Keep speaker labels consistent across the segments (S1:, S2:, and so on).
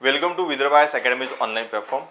S1: Welcome to Vidarbha IAS academies online platform.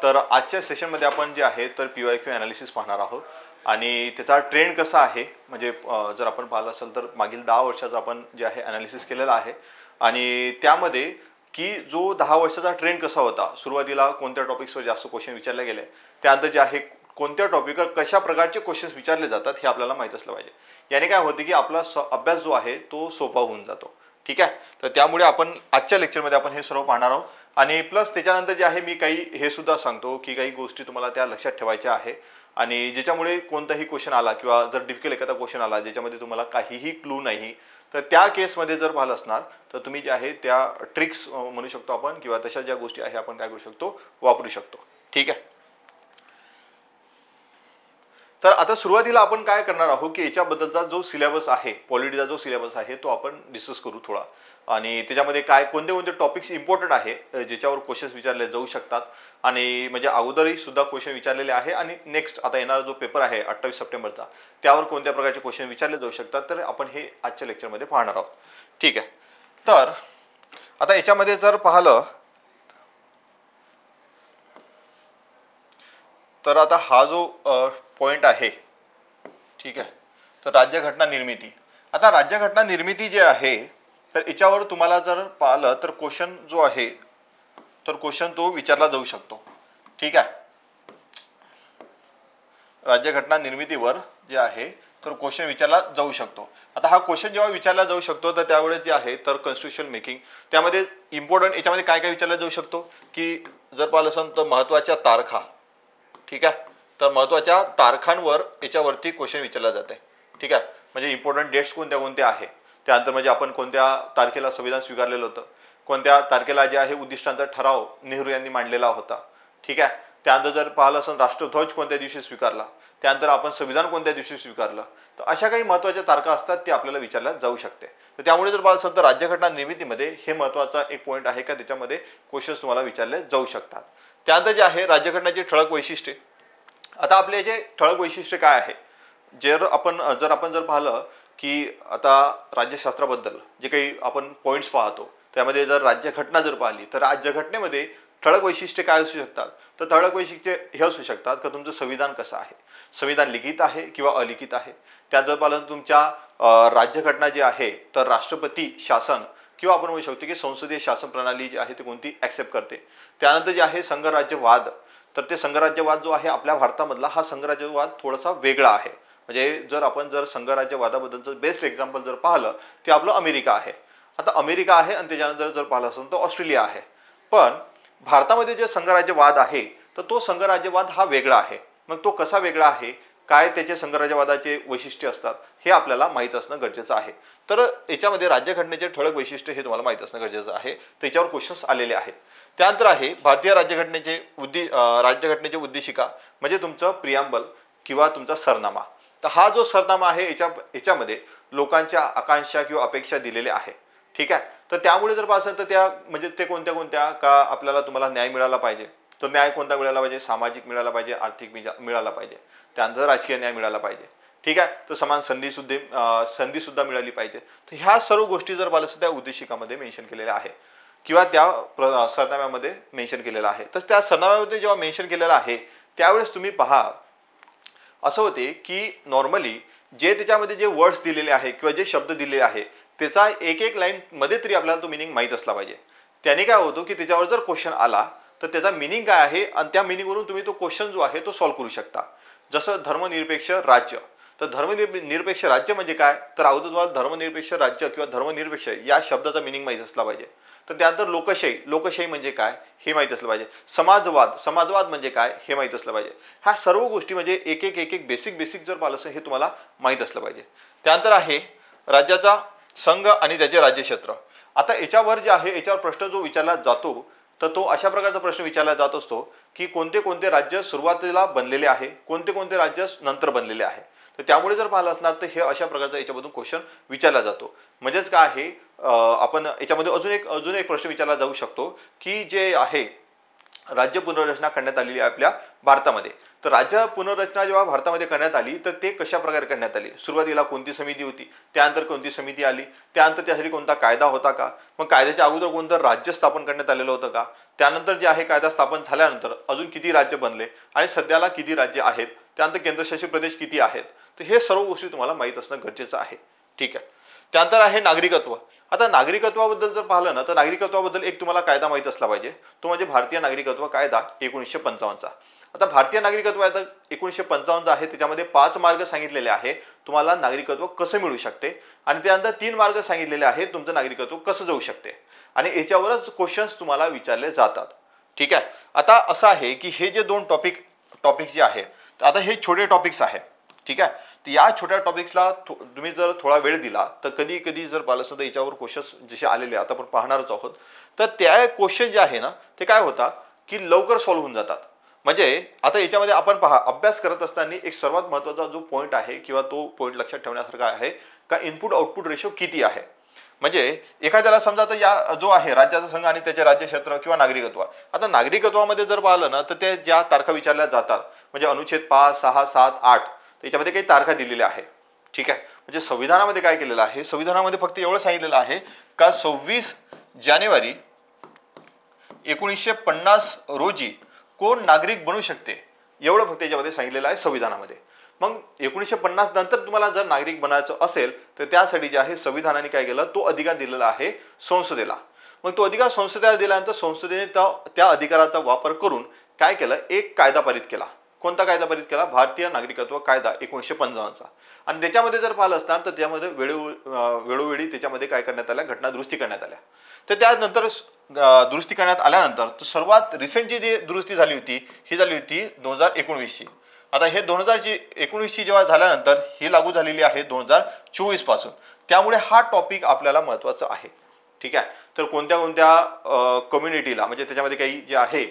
S1: तर आजच्या सेशनमध्ये आपण जे आहे तर PYQ ॲनालिसिस पाहणार आहोत आणि त्याचा ट्रेंड कसा आहे. म्हणजे जर आपण पाहिलं असेल तर मागील 10 वर्षाचा आपण जे आहे ॲनालिसिस केलेला आहे आणि त्यामध्ये की जो 10 वर्षाचा ट्रेंड कसा होता, सुरुवातीला कोणत्या टॉपिक्सवर जास्त क्वेश्चन विचारले गेले, त्यानंतर जे आहे कोणत्या टॉपिकवर कशा प्रकारचे क्वेश्चन्स विचारले जातात हे आपल्याला माहीत असलं पाहिजे. याने काय होते की आपला अभ्यास जो आहे तो सोपा होऊन जातो. ठीक आहे. तर त्यामुळे आपण आजच्या लेक्चरमध्ये आपण हे सर्व पाहणार आहोत आणि प्लस त्याच्यानंतर जे आहे मी काही हे सुद्धा सांगतो की काही गोष्टी तुम्हाला त्या लक्षात ठेवायच्या आहे आणि ज्याच्यामुळे कोणताही क्वेश्चन आला किंवा जर डिफिकल्ट एखादा क्वेश्चन आला ज्याच्यामध्ये तुम्हाला काहीही क्लू नाही, तर त्या केसमध्ये जर पाहिलं असणार तर तुम्ही जे आहे त्या ट्रिक्स म्हणू शकतो आपण किंवा तशा ज्या गोष्टी आहे आपण काय करू शकतो, वापरू शकतो. ठीक आहे. तर आता सुरुवातीला आपण काय करणार आहोत की याच्याबद्दलचा जो सिलेबस आहे, पॉलिटीचा जो सिलेबस आहे तो आपण डिस्कस करू थोडा आणि त्याच्यामध्ये काय कोणते कोणते टॉपिक्स इम्पॉर्टंट आहे ज्याच्यावर क्वेश्चन्स विचारले जाऊ शकतात आणि म्हणजे अगोदरही सुद्धा क्वेश्चन विचारलेले आहे आणि नेक्स्ट आता येणारा जो पेपर आहे 28 सप्टेंबरचा त्यावर कोणत्या प्रकारचे क्वेश्चन विचारले जाऊ शकतात, तर आपण हे आजच्या लेक्चरमध्ये पाहणार आहोत. ठीक आहे. तर आता याच्यामध्ये जर पाहिलं तर आता हा जो पॉइंट आहे, ठीक आहे, तर राज्यघटना निर्मिती. आता राज्यघटना निर्मिती जे आहे तर याच्यावर तुम्हाला जर पाहिलं तर क्वेश्चन जो आहे तर क्वेश्चन तो विचारला जाऊ शकतो. ठीक आहे. राज्यघटना निर्मितीवर जे आहे तर क्वेश्चन विचारला जाऊ शकतो. आता हा क्वेश्चन जेव्हा विचारला जाऊ शकतो तर त्यावेळेस जे आहे तर कॉन्स्टिट्यूशन मेकिंग त्यामध्ये इम्पॉर्टंट याच्यामध्ये काय काय विचारला जाऊ शकतो की जर पाहिलं असेल तर महत्त्वाच्या तारखा, ठीक आहे, तर महत्त्वाच्या तारखांवर याच्यावरती क्वेश्चन विचारला जाते. ठीक आहे. म्हणजे इम्पॉर्टंट डेट्स कोणत्या कोणत्या आहे, त्यानंतर म्हणजे आपण कोणत्या तारखेला संविधान स्वीकारलेलं होतं, कोणत्या तारखेला जे आहे उद्दिष्टांचा ठराव नेहरू यांनी मांडलेला होता. ठीक आहे. त्यानंतर जर पाहिलं असेल राष्ट्रध्वज कोणत्या दिवशी स्वीकारला, त्यानंतर आपण संविधान कोणत्या दिवशी स्वीकारलं, तर अशा काही महत्त्वाच्या तारखा असतात ते आपल्याला विचारल्या जाऊ शकते. तर त्यामुळे जर पाहिलं असेल तर राज्यघटना निर्मितीमध्ये हे महत्त्वाचा एक पॉईंट आहे का त्याच्यामध्ये क्वेश्चन्स तुम्हाला विचारले जाऊ शकतात. त्यानंतर जे आहे राज्यघटनेची ठळक वैशिष्ट्ये. आता आपले जे ठळक वैशिष्ट्य काय आहे, जर आपण पाहिलं की आता राज्यशास्त्राबद्दल जे काही आपण पॉईंट्स पाहतो त्यामध्ये जर राज्यघटना जर पाहिली तर राज्यघटनेमध्ये ठळक वैशिष्ट्य काय असू शकतात, तर ठळक वैशिष्ट्य हे असू शकतात की तुमचं संविधान कसं आहे, संविधान लिखित आहे किंवा अलिखित आहे. त्यात जर पाहिलं तुमच्या राज्यघटना जी आहे तर राष्ट्रपती शासन किंवा आपण म्हणू शकतो की संसदीय शासन प्रणाली जी आहे ती कोणती ॲक्सेप्ट करते. त्यानंतर जे आहे संघराज्यवाद, तर ते संघराज्यवाद जो आहे आपल्या भारतामधला हा संघराज्यवाद थोडासा वेगळा आहे. म्हणजे जर संघराज्यवादाबद्दलचं बेस्ट एक्झाम्पल जर पाहिलं ते आपलं अमेरिका आहे. आता अमेरिका आहे आणि त्याच्यानंतर जर पाहिलं असेल तर ऑस्ट्रेलिया आहे. पण भारतामध्ये जे संघराज्यवाद आहे तर तो संघराज्यवाद हा वेगळा आहे. मग तो कसा वेगळा आहे, काय त्याचे संघराज्यवादाचे वैशिष्ट्य असतात हे आपल्याला माहीत असणं गरजेचं आहे. तर याच्यामध्ये राज्यघटनेचे ठळक वैशिष्ट्य हे तुम्हाला माहीत असणं गरजेचं आहे. त्याच्यावर क्वेश्चन्स आलेले आहेत. त्यानंतर आहे भारतीय राज्यघटनेचे उद्देशिका म्हणजे तुमचं प्रियांबल किंवा तुमचा सरनामा. तर हा जो सरनामा आहे याच्यामध्ये लोकांच्या आकांक्षा किंवा अपेक्षा दिलेल्या आहे. ठीक आहे. तर त्यामुळे जर पाहिलं तर त्या म्हणजे ते कोणत्या कोणत्या का आपल्याला तुम्हाला न्याय मिळाला पाहिजे, तो न्याय कोणता मिळाला पाहिजे, सामाजिक मिळाला पाहिजे, आर्थिक मिळाला पाहिजे, त्यानंतर राजकीय न्याय मिळाला पाहिजे. ठीक आहे. तर समान संधी सुद्धा मिळाली पाहिजे. तर ह्या सर्व गोष्टी जर पाहिलं त्या उद्देशिकामध्ये मेन्शन केलेल्या आहे किंवा त्या सरनाम्यामध्ये मेन्शन केलेलं आहे. तर त्या सरनाम्यामध्ये जेव्हा मेन्शन केलेलं आहे त्यावेळेस तुम्ही पहा असं होते की नॉर्मली जे त्याच्यामध्ये जे वर्ड्स दिलेले आहे किंवा जे शब्द दिलेले आहे त्याचा एक एक लाईन मध्ये तरी आपल्याला तो मिनिंग माहीत असला पाहिजे. त्याने काय होतो की त्याच्यावर जर क्वेश्चन आला तर त्याचा मिनिंग काय आहे आणि त्या मिनिंगवरून तुम्ही तो क्वेश्चन जो आहे तो सॉल्व्ह करू शकता. जसं धर्मनिरपेक्ष राज्य, तर धर्मनिरपेक्ष राज्य म्हणजे काय, तर अगोदर तुम्हाला धर्मनिरपेक्ष राज्य किंवा धर्मनिरपेक्ष या शब्दाचा मिनिंग माहीत असला पाहिजे. तर त्यानंतर लोकशाही म्हणजे काय हे माहीत असलं पाहिजे. समाजवाद म्हणजे काय हे माहीत असलं पाहिजे. ह्या सर्व गोष्टी म्हणजे एक एक बेसिक जर पाहिलं हे तुम्हाला माहीत असलं पाहिजे. त्यानंतर आहे राज्याचा संघ आणि त्याचे राज्यक्षेत्र. आता याच्यावर जे आहे याच्यावर प्रश्न जो विचारला जातो तर तो अशा प्रकारचा प्रश्न विचारला जात असतो की कोणते कोणते राज्य सुरुवातीला बनलेले आहे, कोणते कोणते राज्य नंतर बनलेले आहे. तर त्यामुळे जर पाहिलं असणार तर हे अशा प्रकारचा याच्यामधून क्वेश्चन विचारला जातो. म्हणजेच काय आहे आपण याच्यामध्ये अजून एक प्रश्न विचारला जाऊ शकतो की जे आहे राज्य पुनर्रचना करण्यात आलेली आहे आपल्या भारतामध्ये. तर राज्य पुनर्रचना जेव्हा भारतामध्ये करण्यात आली तर ते कशा प्रकारे करण्यात आली, सुरुवातीला कोणती समिती होती, त्यानंतर कोणती समिती आली, त्यानंतर त्यासाठी कोणता कायदा होता का, मग कायद्याच्या अगोदर कोणतं राज्य स्थापन करण्यात आलेलं होतं का, त्यानंतर जे आहे कायदा स्थापन झाल्यानंतर अजून किती राज्य बनले आणि सध्याला किती राज्य आहेत, त्यानंतर केंद्रशासित प्रदेश किती आहेत. तर हे सर्व गोष्टी तुम्हाला माहीत असणं गरजेचं आहे. ठीक आहे. त्यानंतर आहे नागरिकत्व. आता नागरिकत्वाबद्दल जर पाहिलं ना तर नागरिकत्वाबद्दल एक तुम्हाला कायदा माहीत असला पाहिजे, तो म्हणजे भारतीय नागरिकत्व कायदा 1955चा. आता भारतीय नागरिकत्व कायदा 1955 आहे, त्याच्यामध्ये 5 मार्ग सांगितलेले आहे तुम्हाला नागरिकत्व कसं मिळू शकते आणि त्यानंतर 3 मार्ग सांगितलेले आहेत तुमचं नागरिकत्व कसं जाऊ शकते आणि याच्यावरच क्वेश्चन्स तुम्हाला विचारले जातात. ठीक आहे. आता असं आहे की हे जे 2 टॉपिक जे आहेत आता हे छोटे टॉपिक्स आहेत. ठीक आहे. तर या छोट्या टॉपिक्सला तुम्ही जर थोडा वेळ दिला तर कधी कधी जर पाहिलं असं तर याच्यावर क्वेश्चन्स जसे आलेले आता आपण पाहणारच आहोत, तर त्या क्वेश्चन जे आहे ना ते काय होता की लवकर सॉल्व्ह होऊन जातात. म्हणजे आता याच्यामध्ये आपण पहा, अभ्यास करत असताना एक सर्वात महत्त्वाचा जो पॉईंट आहे किंवा तो पॉईंट लक्षात ठेवण्यासारखा आहे का इनपुट आउटपुट रेशो किती आहे. म्हणजे एखाद्याला समजा आता या जो आहे राज्याचा संघ आणि त्याचे राज्यक्षेत्र किंवा नागरिकत्व, आता नागरिकत्वामध्ये जर पाहिलं ना तर ते ज्या तारखा विचारल्या जातात म्हणजे अनुच्छेद 5, 6, 7, 8 त्याच्यामध्ये काही तारखा दिलेल्या आहे. ठीक आहे. म्हणजे संविधानामध्ये काय केलेलं आहे, संविधानामध्ये फक्त एवढं सांगितलेलं आहे का 26 जानेवारी 1950 रोजी कोण नागरिक बनू शकते, एवढं फक्त याच्यामध्ये सांगितलेलं आहे संविधानामध्ये. मग 1950 नंतर तुम्हाला जर नागरिक बनायचं असेल तर त्यासाठी जे आहे संविधानाने काय केलं, तो अधिकार दिलेला आहे संसदेला. मग तो अधिकार संसदेला दिल्यानंतर संसदेने त्या अधिकाराचा वापर करून काय केलं, एक कायदा पारित केला. कोणता कायदा पारित केला, भारतीय नागरिकत्व कायदा 1955चा. आणि त्याच्यामध्ये जर पाहिलं असणार तर त्यामध्ये वेळोवेळी त्याच्यामध्ये काय करण्यात आल्या, घटना दुरुस्ती करण्यात आल्या. तर त्यानंतर दुरुस्ती करण्यात आल्यानंतर सर्वात रिसेंटची जी दुरुस्ती झाली होती ही झाली होती 2019ची. आता हे 2019ची जेव्हा झाल्यानंतर ही लागू झालेली आहे 2024 पासून. त्यामुळे हा टॉपिक आपल्याला महत्त्वाचा आहे. ठीक आहे. तर कोणत्या कोणत्या कम्युनिटीला म्हणजे त्याच्यामध्ये काही जे आहे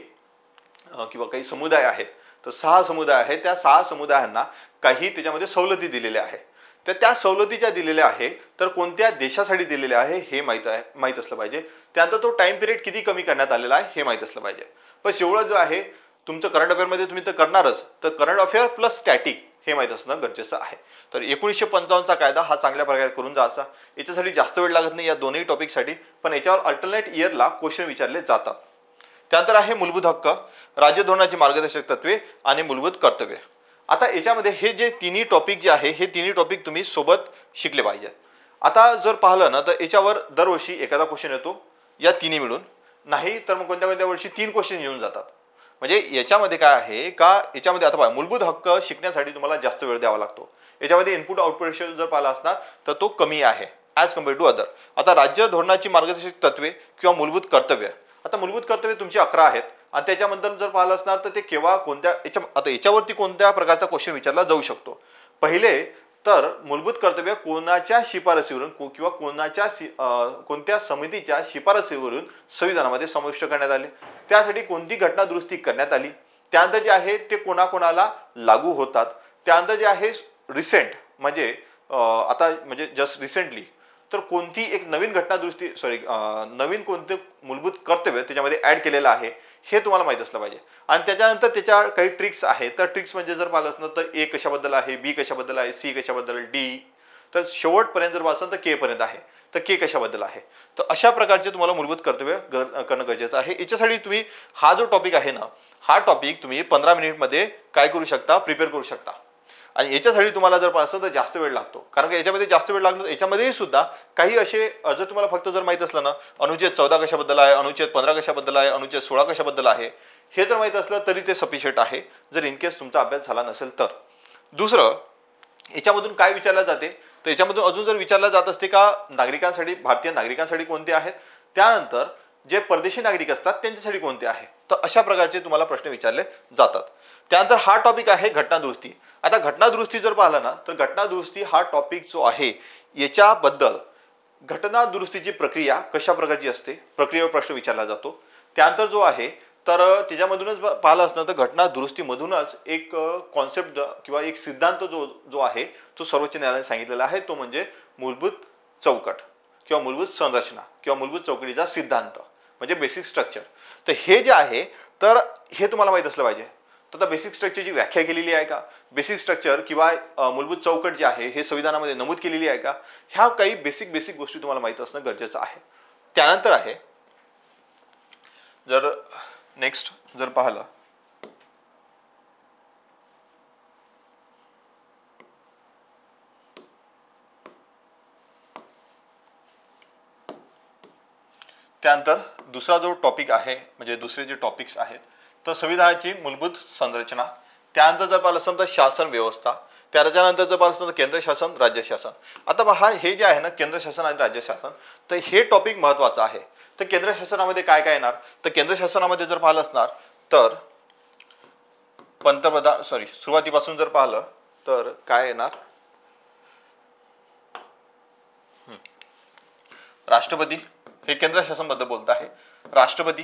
S1: किंवा काही समुदाय आहेत, तर 6 समुदाय आहेत, त्या 6 समुदायांना काही त्याच्यामध्ये सवलती दिलेल्या आहेत. तर त्या सवलतीच्या दिलेल्या आहे तर कोणत्या देशासाठी दिलेल्या आहे हे माहीत असलं पाहिजे. त्यानंतर तो टाइम पिरियड किती कमी करण्यात आलेला आहे हे माहीत असलं पाहिजे. पण एवढं जो आहे तुमचं करंट अफेअरमध्ये तुम्ही तर करणारच, तर करंट अफेअर प्लस स्टॅटिक हे माहीत असणं गरजेचं आहे. तर 1955चा कायदा हा चांगल्या प्रकारे करून जायचा. याच्यासाठी जास्त वेळ लागत नाही या दोन्ही टॉपिकसाठी, पण याच्यावर अल्टरनेट इयरला क्वेश्चन विचारले जातात. त्यानंतर आहे मूलभूत हक्क, राज्य धोरणाची मार्गदर्शक तत्वे आणि मूलभूत कर्तव्य. आता याच्यामध्ये हे जे तिन्ही टॉपिक जे आहे हे तिन्ही टॉपिक तुम्ही सोबत शिकले पाहिजे. आता जर पाहिलं ना तर याच्यावर दरवर्षी एखादा क्वेश्चन येतो या तिन्ही मिळून, नाही तर मग कोणत्या कोणत्या वर्षी 3 क्वेश्चन येऊन जातात. म्हणजे याच्यामध्ये काय आहे का याच्यामध्ये आता मूलभूत हक्क शिकण्यासाठी तुम्हाला जास्त वेळ द्यावा लागतो. याच्यामध्ये इनपुट आउटपुट रेशो जर पाहिला असणार तर तो कमी आहे ॲज कम्पेअर टू अदर. आता राज्य धोरणाची मार्गदर्शक तत्वे किंवा मूलभूत कर्तव्य, आता मूलभूत कर्तव्य तुमची 11 आहेत आणि त्याच्याबद्दल जर पाहिलं असणार तर ते केव्हा कोणत्या आता याच्यावरती कोणत्या प्रकारचा क्वेश्चन विचारला जाऊ शकतो. पहिले तर मूलभूत कर्तव्य कोणाच्या शिफारसीवरून किंवा कोणत्या समितीच्या शिफारसीवरून संविधानामध्ये समाविष्ट करण्यात आले, त्यासाठी कोणती घटना दुरुस्ती करण्यात आली, त्यानंतर जे आहे ते कोणाकोणाला लागू होतात, त्यानंतर जे आहे रिसेंट म्हणजे आता म्हणजे जस्ट रिसेंटली तर कोणती एक नवीन घटना दुरुस्ती नवीन कोणते मूलभूत कर्तव्य त्याच्यामध्ये ऍड केलेलं आहे हे तुम्हाला माहित असलं पाहिजे. आणि त्याच्यानंतर त्याच्या काही ट्रिक्स आहेत. तर ट्रिक्स म्हणजे जर पाहिलं असणार तर ए कशाबद्दल आहे, बी कशाबद्दल आहे, सी कशाबद्दल, डी तर शेवटपर्यंत जर वाचलं तर के पर्यंत आहे, तर के कशाबद्दल आहे. तर अशा प्रकारचे तुम्हाला मूलभूत कर्तव्य करणं गरजेचं आहे. याच्यासाठी तुम्ही हा जो टॉपिक आहे ना हा टॉपिक तुम्ही 15 मिनिटमध्ये काय करू शकता, प्रिपेअर करू शकता. आणि याच्यासाठी तुम्हाला जर पाहिलं तर जास्त वेळ लागतो, कारण की याच्यामध्ये जास्त वेळ लागतो. याच्यामध्ये सुद्धा काही असे जर तुम्हाला फक्त जर माहित असलं ना अनुच्छेद 14 कशाबद्दल आहे, अनुच्छेद 15 कशाबद्दल आहे, अनुच्छेद 16 कशाबद्दल आहे हे जर माहित असलं तरी ते सफिशियंट आहे जर इनकेस तुमचा अभ्यास झाला नसेल तर. दुसरं याच्यामधून काय विचारलं जाते तर याच्यामधून अजून जर विचारलं जात असते का नागरिकांसाठी, भारतीय नागरिकांसाठी कोणते आहेत, त्यानंतर जे परदेशी नागरिक असतात त्यांच्यासाठी कोणते आहे, तर अशा प्रकारचे तुम्हाला प्रश्न विचारले जातात. त्यानंतर हा टॉपिक आहे घटना दुरुस्ती. आता घटना दुरुस्ती जर पाहिला ना तर घटना दुरुस्ती हा टॉपिक जो आहे याच्याबद्दल घटना दुरुस्तीची प्रक्रिया कशा प्रकारची असते प्रक्रियेवर प्रश्न विचारला जातो. त्यानंतर जो आहे तर त्याच्यामधूनच पाहिलं असतं तर घटना दुरुस्तीमधूनच एक कॉन्सेप्ट किंवा एक सिद्धांत जो आहे तो सर्वोच्च न्यायालयाने सांगितलेला आहे, तो म्हणजे मूलभूत चौकट किंवा मूलभूत संरचना किंवा मूलभूत चौकटीचा सिद्धांत. म्हणजे बेसिक स्ट्रक्चर. तर हे जे आहे तर हे तुम्हाला माहीत असलं पाहिजे. तर आता बेसिक स्ट्रक्चरची व्याख्या केलेली आहे का, बेसिक स्ट्रक्चर किंवा मूलभूत चौकट जी आहे हे संविधानामध्ये नमूद केलेली आहे का, ह्या काही बेसिक गोष्टी तुम्हाला माहीत असणं गरजेचं आहे. त्यानंतर आहे जर नेक्स्ट जर पाहिलं त्यानंतर दुसरा जो टॉपिक आहे म्हणजे दुसरे जे टॉपिक्स आहेत तर संविधानाची मूलभूत संरचना. त्यानंतर जर पाहिलं असेल तर शासन व्यवस्था. त्याच्यानंतर जर पाहिलं असेल तर केंद्र शासन राज्य शासन. आता पहा हे जे आहे ना केंद्र शासन आणि राज्य शासन तर हे टॉपिक महत्त्वाचं आहे. तर केंद्र शासनामध्ये काय काय येणार तर केंद्र शासनामध्ये जर पाहिलं असणार तर पंतप्रधान सुरुवातीपासून जर पाहिलं तर काय येणार राष्ट्रपती, हे केंद्र शासनाबद्दल बोलत आहे. राष्ट्रपती,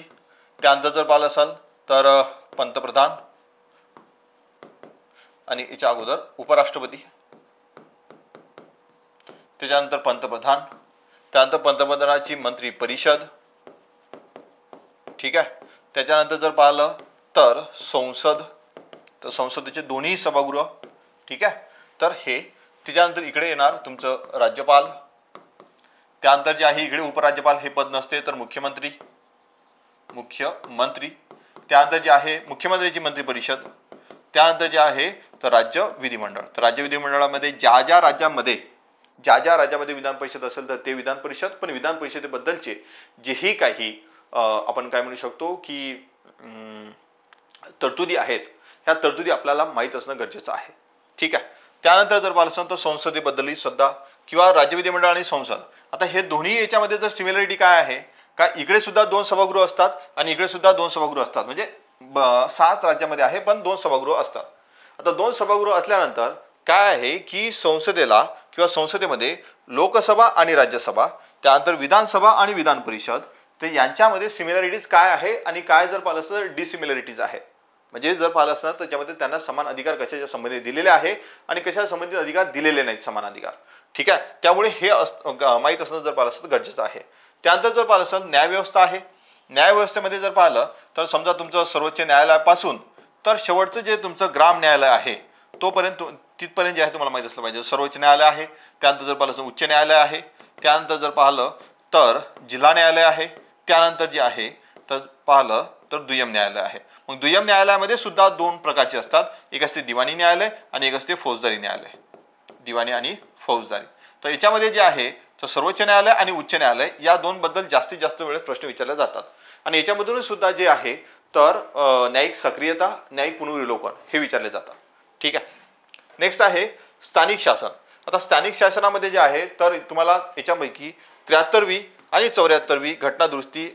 S1: त्यानंतर जर पाहिलं असाल तर पंतप्रधान आणि याच्या अगोदर उपराष्ट्रपती, त्याच्यानंतर पंतप्रधान, त्यानंतर पंतप्रधानाची मंत्री परिषद, ठीक आहे. त्याच्यानंतर जर पाहिलं तर संसद, तर संसदेचे दोन्ही सभागृह, ठीक आहे. तर हे त्याच्यानंतर इकडे येणार तुमचं राज्यपाल. त्यानंतर जे आहे इकडे उपराज्यपाल हे पद नसते तर मुख्यमंत्री. त्यानंतर जे आहे मुख्यमंत्र्याची मंत्री परिषद. त्यानंतर जे आहे तर राज्य विधिमंडळ. तर राज्य विधिमंडळामध्ये ज्या ज्या राज्यामध्ये विधान परिषद असेल तर ते विधान परिषद, पण विधान परिषदेबद्दलचे जेही काही आपण काय म्हणू शकतो की तरतुदी आहेत ह्या तरतुदी आपल्याला माहीत असणं गरजेचं आहे, ठीक आहे. त्यानंतर जर पाहिलं असेल तर संसदेबद्दलही सुद्धा किंवा राज्य विधिमंडळ आणि संसद. आता हे दोन्ही याच्यामध्ये जर सिमिलरिटी काय आहे का इकडे सुद्धा 2 सभागृह असतात आणि इकडे सुद्धा 2 सभागृह असतात. म्हणजे 6 राज्यामध्ये आहे पण 2 सभागृह असतात. आता 2 सभागृह असल्यानंतर काय आहे की संसदेला किंवा संसदेमध्ये लोकसभा आणि राज्यसभा, त्यानंतर विधानसभा आणि विधान परिषद, तर यांच्यामध्ये सिमिलरिटीज काय आहे आणि काय जर पाहिलं असतं तर डिसिमिलरिटीज आहे. म्हणजे जर पाहिलं असणार तर त्याच्यामध्ये त्यांना समान अधिकार कशाच्या संबंधित दिलेले आहे आणि कशाच्या संबंधित अधिकार दिलेले नाहीत समान अधिकार, ठीक आहे. त्यामुळे हे माहीत असणं जर पाहिलं असतं तर गरजेचं आहे. त्यानंतर जर पाहिलं असतं न्यायव्यवस्था आहे. न्यायव्यवस्थेमध्ये जर पाहिलं तर समजा तुमचं सर्वोच्च न्यायालयापासून तर शेवटचं जे तुमचं ग्राम न्यायालय आहे तोपर्यंत तिथपर्यंत जे आहे तुम्हाला माहीत असलं पाहिजे. सर्वोच्च न्यायालय आहे, त्यानंतर जर पाहिलं उच्च न्यायालय आहे, त्यानंतर जर पाहिलं तर जिल्हा न्यायालय आहे, त्यानंतर जे आहे तर पाहिलं तर दुय्यम न्यायालय आहे. मग दुय्यम न्यायालयामध्ये सुद्धा 2 प्रकारचे असतात. एक असते दिवाणी न्यायालय आणि एक असते फौजदारी न्यायालय. दिवाणी आणि फौजदारी. तर याच्यामध्ये जे आहे तर सर्वोच्च न्यायालय आणि उच्च न्यायालय या 2 बद्दल जास्तीत जास्त वेळेस प्रश्न विचारले जातात. आणि याच्यामधून सुद्धा जे आहे तर न्यायिक सक्रियता, न्यायिक पुनर्विलोकन हे विचारले जातात, ठीक आहे. नेक्स्ट आहे स्थानिक शासन. आता स्थानिक शासनामध्ये जे आहे तर तुम्हाला याच्यापैकी 73वी आणि 74वी घटनादुरुस्ती